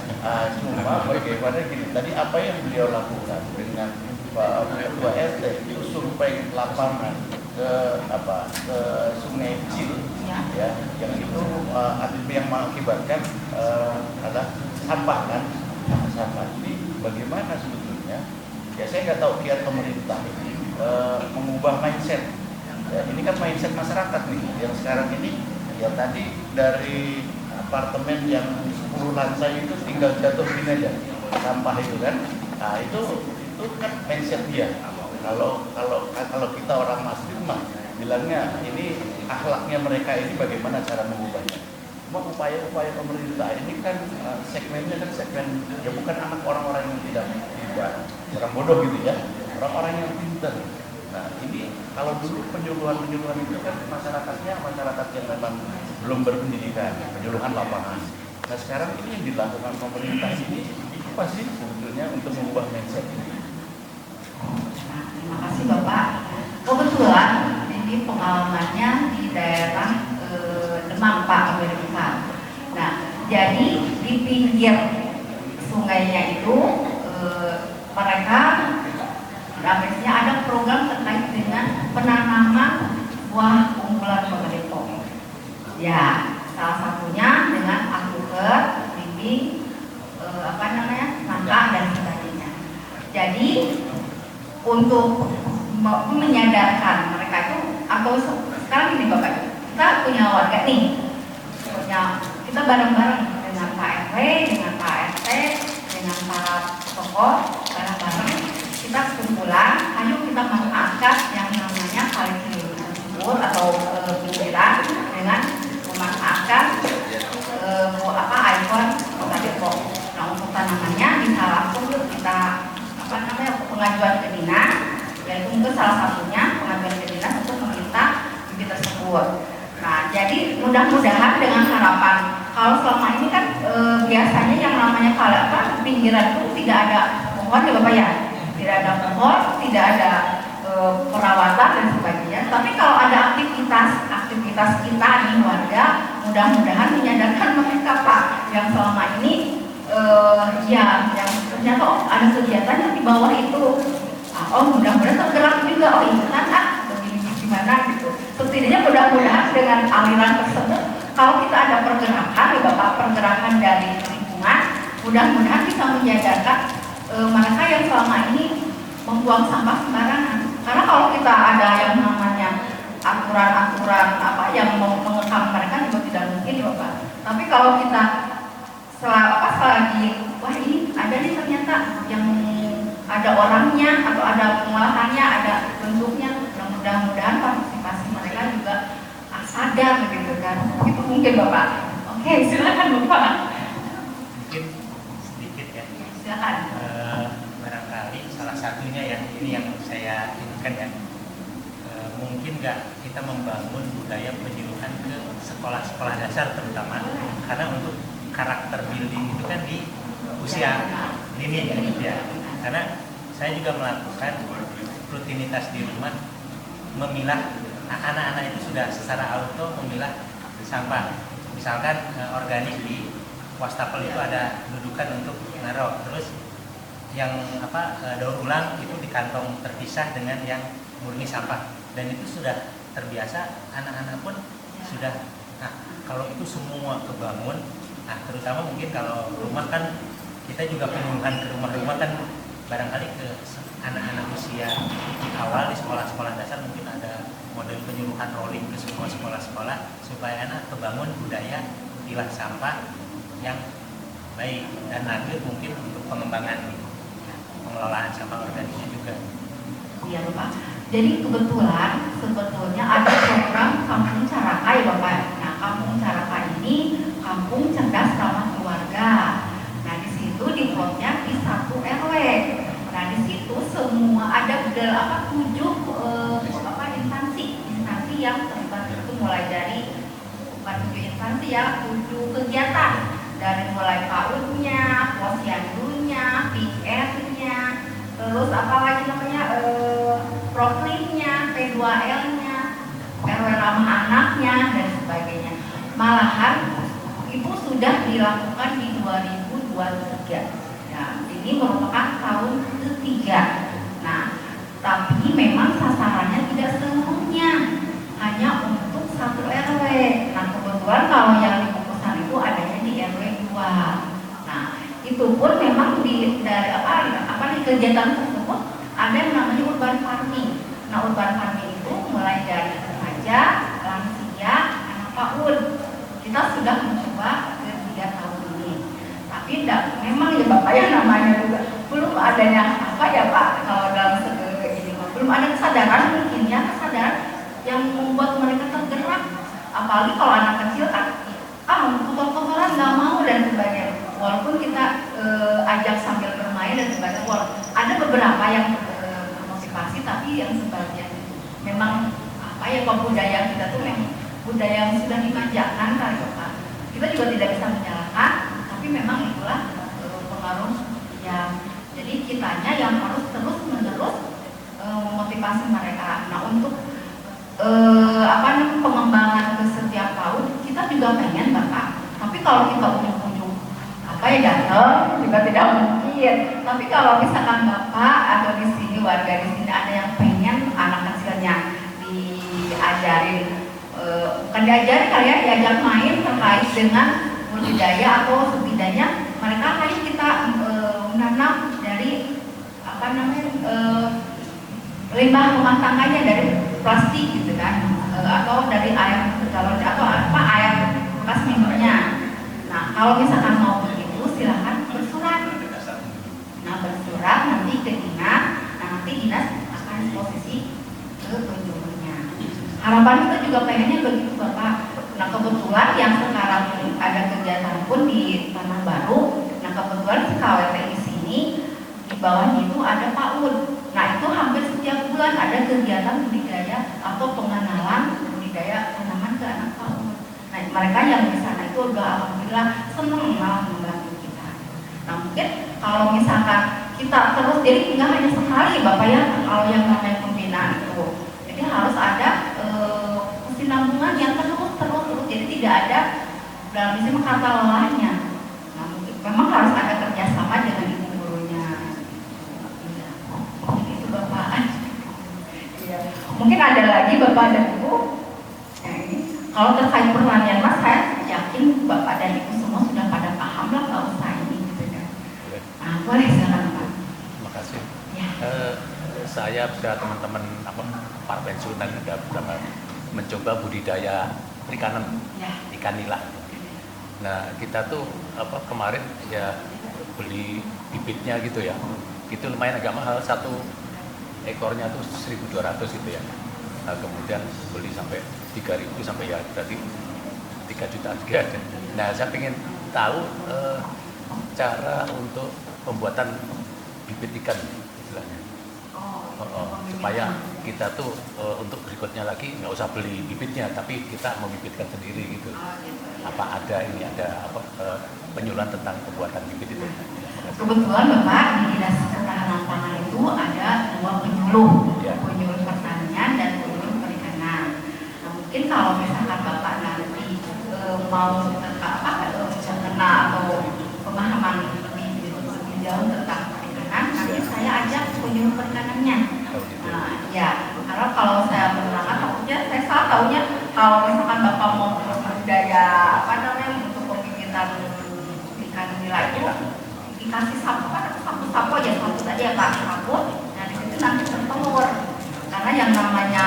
Cuma bagaimana gini, tadi apa yang beliau lakukan dengan Pak Ketua RT itu survei lapangan ke Sungai Cil ya, yang itu yang mengakibatkan adalah sampah kan, sampah. Jadi bagaimana sebetulnya ya, saya nggak tahu kiat pemerintah ini mengubah mindset ya, ini kan mindset masyarakat nih yang sekarang ini ya. Tadi dari apartemen yang 10 lantai itu tinggal jatuh gini aja sampah itu kan. Nah itu kan mindset dia. Kalau kita orang Muslim mah bilangnya ini akhlaknya mereka ini bagaimana cara mengubahnya. Cuma upaya-upaya pemerintah ini kan segmennya kan segmen ya, bukan anak orang-orang yang tidak orang bodoh gitu ya, orang-orang yang pintar. Nah ini kalau dulu penyuluhan itu kan masyarakat yang memang belum berpendidikan, penyuluhan lapangan. Nah sekarang ini yang dilakukan pemerintah ini apa sih sebetulnya untuk mengubah mindset ini? Terima kasih Bapak. Kebetulan ini pengalamannya di daerah Demang Pak Amerika. Nah, jadi di pinggir sungainya itu mereka biasanya ada program terkait dengan penanaman buah unggulan Pemerintah. Ya, salah satunya dengan anggur, bimbing, nangka dan sebagainya. Jadi untuk menyadarkan mereka itu, atau sekarang ini Bapak, kita punya warga nih, kita bareng-bareng dengan Pak RW, dengan Pak RT, dengan para tokoh, bareng-bareng kita kumpulan, ayo kita memanfaatkan yang namanya Kali Ciliwung tersebut atau pinggiran dengan memanfaatkan ikon Kota Depok. Nah untuk tanamannya bisa langsung kita pengajuan ke dinas, yaitu mungkin salah satunya pengajuan ke dinas untuk meminta bibit tersebut. Nah jadi mudah-mudahan dengan harapan, kalau selama ini kan biasanya yang namanya pinggiran itu tidak ada pohon ya Bapak ya, tidak ada pohon, tidak ada perawatan dan sebagainya. Tapi kalau ada aktivitas kita nih warga, mudah-mudahan menyadarkan mereka Pak yang selama ini yang ternyata ada kegiatan yang di bawah itu. Mudah-mudahan tergerak juga, ini kan begini gimana gitu. Setidaknya mudah-mudahan dengan aliran tersebut, kalau kita ada pergerakan ya Bapak, pergerakan dari lingkungan, mudah-mudahan bisa menyadarkan mereka yang selama ini membuang sampah sembarangan. Karena kalau kita ada yang namanya aturan-aturan yang mengekang mereka juga tidak mungkin ya Bapak. Tapi kalau kita selagi wah ini ada nih ternyata yang ada orangnya atau ada pengolahannya, ada bentuknya, mudah-mudahan partisipasi mereka juga sadar gitu kan. Itu mungkin Bapak. Oke, silakan Bapak. Mungkin sedikit ya. Silakan. Barangkali salah satunya ya, ini yang saya inginkan ya. Mungkin nggak kita membangun budaya penyuluhan ke sekolah-sekolah dasar terutama, karena untuk karakter building itu kan di usia dini ya gitu ya. Karena saya juga melakukan rutinitas di rumah, memilah anak-anak itu sudah secara auto memilah sampah. Misalkan organik di wastafel itu ada dudukan untuk naruh, terus yang daur ulang itu di kantong terpisah dengan yang murni sampah, dan itu sudah terbiasa, anak-anak pun sudah. Nah kalau itu semua kebangun, nah terutama mungkin kalau rumah kan kita juga penyuluhan ke rumah-rumah kan, barangkali ke anak-anak usia awal di sekolah-sekolah dasar mungkin ada model penyuluhan rolling ke semua sekolah-sekolah supaya anak kebangun budaya pilah sampah yang baik, dan lanjut mungkin untuk pengembangan pengelolaan sampah organiknya juga. Iya Bapak. Jadi kebetulan sebetulnya ada program Kampung Caraka ya Bapak. Nah Kampung Caraka ini kampung cerdas ramah keluarga. Nah di situ di plotnya di 1 RW. Nah di situ semua ada 7 instansi yang terlibat, itu mulai dari bukan 7 instansi ya, 7 kegiatan, dari mulai PAUD-nya, Posyandunya, PR-nya, terus Proklimnya, P2L-nya, RW ramah anaknya dan sebagainya. Malahan itu sudah dilakukan di 2023. Nah, ini merupakan tahun ketiga. Nah, tapi memang sasarannya tidak seluruhnya, hanya untuk 1 RW. Nah, kebetulan kalau yang di Kukusan itu adanya di RW 2. Nah, itu pun memang dari kegiatan tersebut ada yang namanya urban farming. Nah, urban farming itu mulai dari remaja, lansia, anak PAUD. Kita sudah mencoba ke 3 tahun ini. Tapi memang ya Bapak yang namanya juga belum adanya ya Pak, kalau dalam ini belum ada kesadaran, mungkin ya kesadaran yang membuat mereka tergerak. Apalagi kalau anak kecil kan kotor-kotoran nggak mau dan sebagainya. Walaupun kita ajak sambil bermain dan sebagainya, ada beberapa yang motivasi, tapi yang sebagian memang budaya kita tuh memang budaya yang sudah dimanjakan kali Bapak. Kita juga tidak bisa menyalahkan, tapi memang itulah pengaruh ya. Jadi kitanya yang harus terus menerus memotivasi mereka. Nah untuk pengembangan ke setiap tahun kita juga pengen Bapak. Tapi kalau kita ujung-ujung datang juga tidak mungkin. Tapi kalau misalkan Bapak atau di sini warga di sini ada yang pengen anak kecilnya diajarin, bukan diajarin kali ya, diajak main terkait dengan budidaya atau setidaknya mereka kayak kita menanam dari limbah rumah tangganya dari plastik gitu kan, atau dari air galon atau air bekas minumnya. Nah kalau misalkan mau begitu silahkan bersurat. Nah bersurat nanti ke dinas, nanti dinas akan posisi ke penjualnya. Harapan kita juga pengennya begitu Bapak. Nah kebetulan yang sekarang ada kegiatan pun di Tanah Baru. Nah kebetulan si KWT di sini di bawahnya itu ada PAUD. Nah itu hampir setiap bulan ada kegiatan budidaya atau pengenalan budidaya tanaman ke anak PAUD. Nah mereka yang di sana itu udah alhamdulillah senang malah membantu kita. Nah mungkin kalau misalkan kita terus, jadi nggak hanya sekali Bapak ya kalau yang namanya pembinaan itu, jadi harus ada kesinambungan yang terus, jadi tidak ada dalam istilah kata lelahnya. Nah mungkin memang harus ada kerjasama dengan ibu gurunya. Ya, itu Bapak. Ya. Mungkin ada lagi Bapak dan Ibu. Nah, ini kalau terkait pertanian Mas, saya yakin Bapak dan Ibu semua sudah pada paham lah nggak usah ini gitu kan. Nah boleh silakan Pak. Terima kasih. Ya. Saya dan teman-teman para pensiunan sudah mencoba budidaya perikanan, ikan nila. Nah kita tuh kemarin ya beli bibitnya gitu ya, itu lumayan agak mahal, satu ekornya tuh 1.200 gitu ya. Nah kemudian beli sampai 3.000 sampai ya berarti 3 juta juga. Nah saya ingin tahu cara untuk pembuatan bibit ikan istilahnya. Supaya kita tuh untuk berikutnya lagi nggak usah beli bibitnya, tapi kita membibitkan sendiri gitu. Apa ada penyuluhan tentang pembuatan bibit itu? Kebetulan Bapak di Dinas Ketahanan Pangan itu ada 2 penyuluh, penyuluh pertanian dan penyuluh perikanan. Nah, mungkin kalau misalkan Bapak nanti mau kena atau pemahaman lebih jauh tentang perikanan, nanti saya ajak penyuluh perikanannya. Nah, ya, karena kalau saya menerangkan takutnya saya salah tahunya kalau misalkan Bapak mau budidaya untuk pembibitan ikan nila itu dikasih sapu aja, sapu tadi ya Pak, sapu. Nah di situ nanti bertelur, karena yang namanya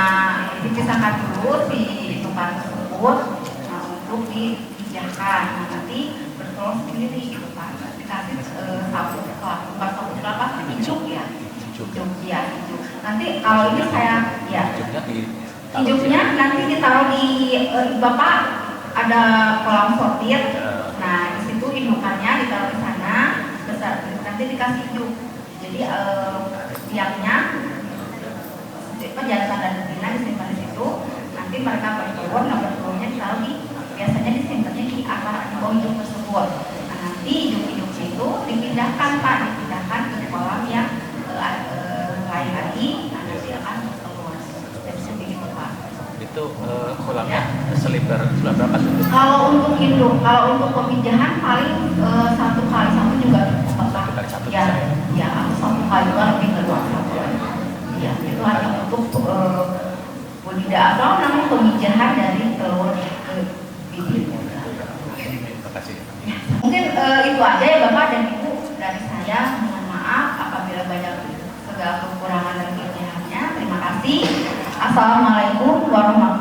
dipisahkan dulu si indukan tersebut, nah untuk dipijahkan, nah nanti bertelur sendiri gitu Pak. Dikasih sapu bukan sapu kelapa, ijuk ya. Ijuk. Nanti kalau ini saya ya hijuknya nanti ditaruh di Bapak ada kolam sortir. Nah di situ indukannya ditaruh di sana besar, nanti dikasih hijuk. Jadi biangnya jantan dan betina disimpan di situ. Nanti mereka bertelur, nah bertelurnya ditaruh biasanya disimpannya di akar bawah hijuk tersebut. Nah nanti hijuk-hijuknya itu dipindahkan Pak, ke kolam yang lain lagi, nah nanti akan bertelur. Jadi begitu Pak. Itu kolamnya selebar berapa sih? Kalau untuk induk, kalau untuk pemijahan paling 1 kali 1 juga cukup Pak. 1 kali 1 ya, ya, 1 kali 2 lebih dari 1. Ya, itu hanya untuk budidaya atau namanya pemijahan dari telur ke bibit. Terima kasih. Mungkin itu aja ya Bapak dan Ibu dari saya. Mohon maaf apabila banyak segala kekurangan dan kelebihannya. Terima kasih. Assalamualaikum warahmatullahi wabarakatuh.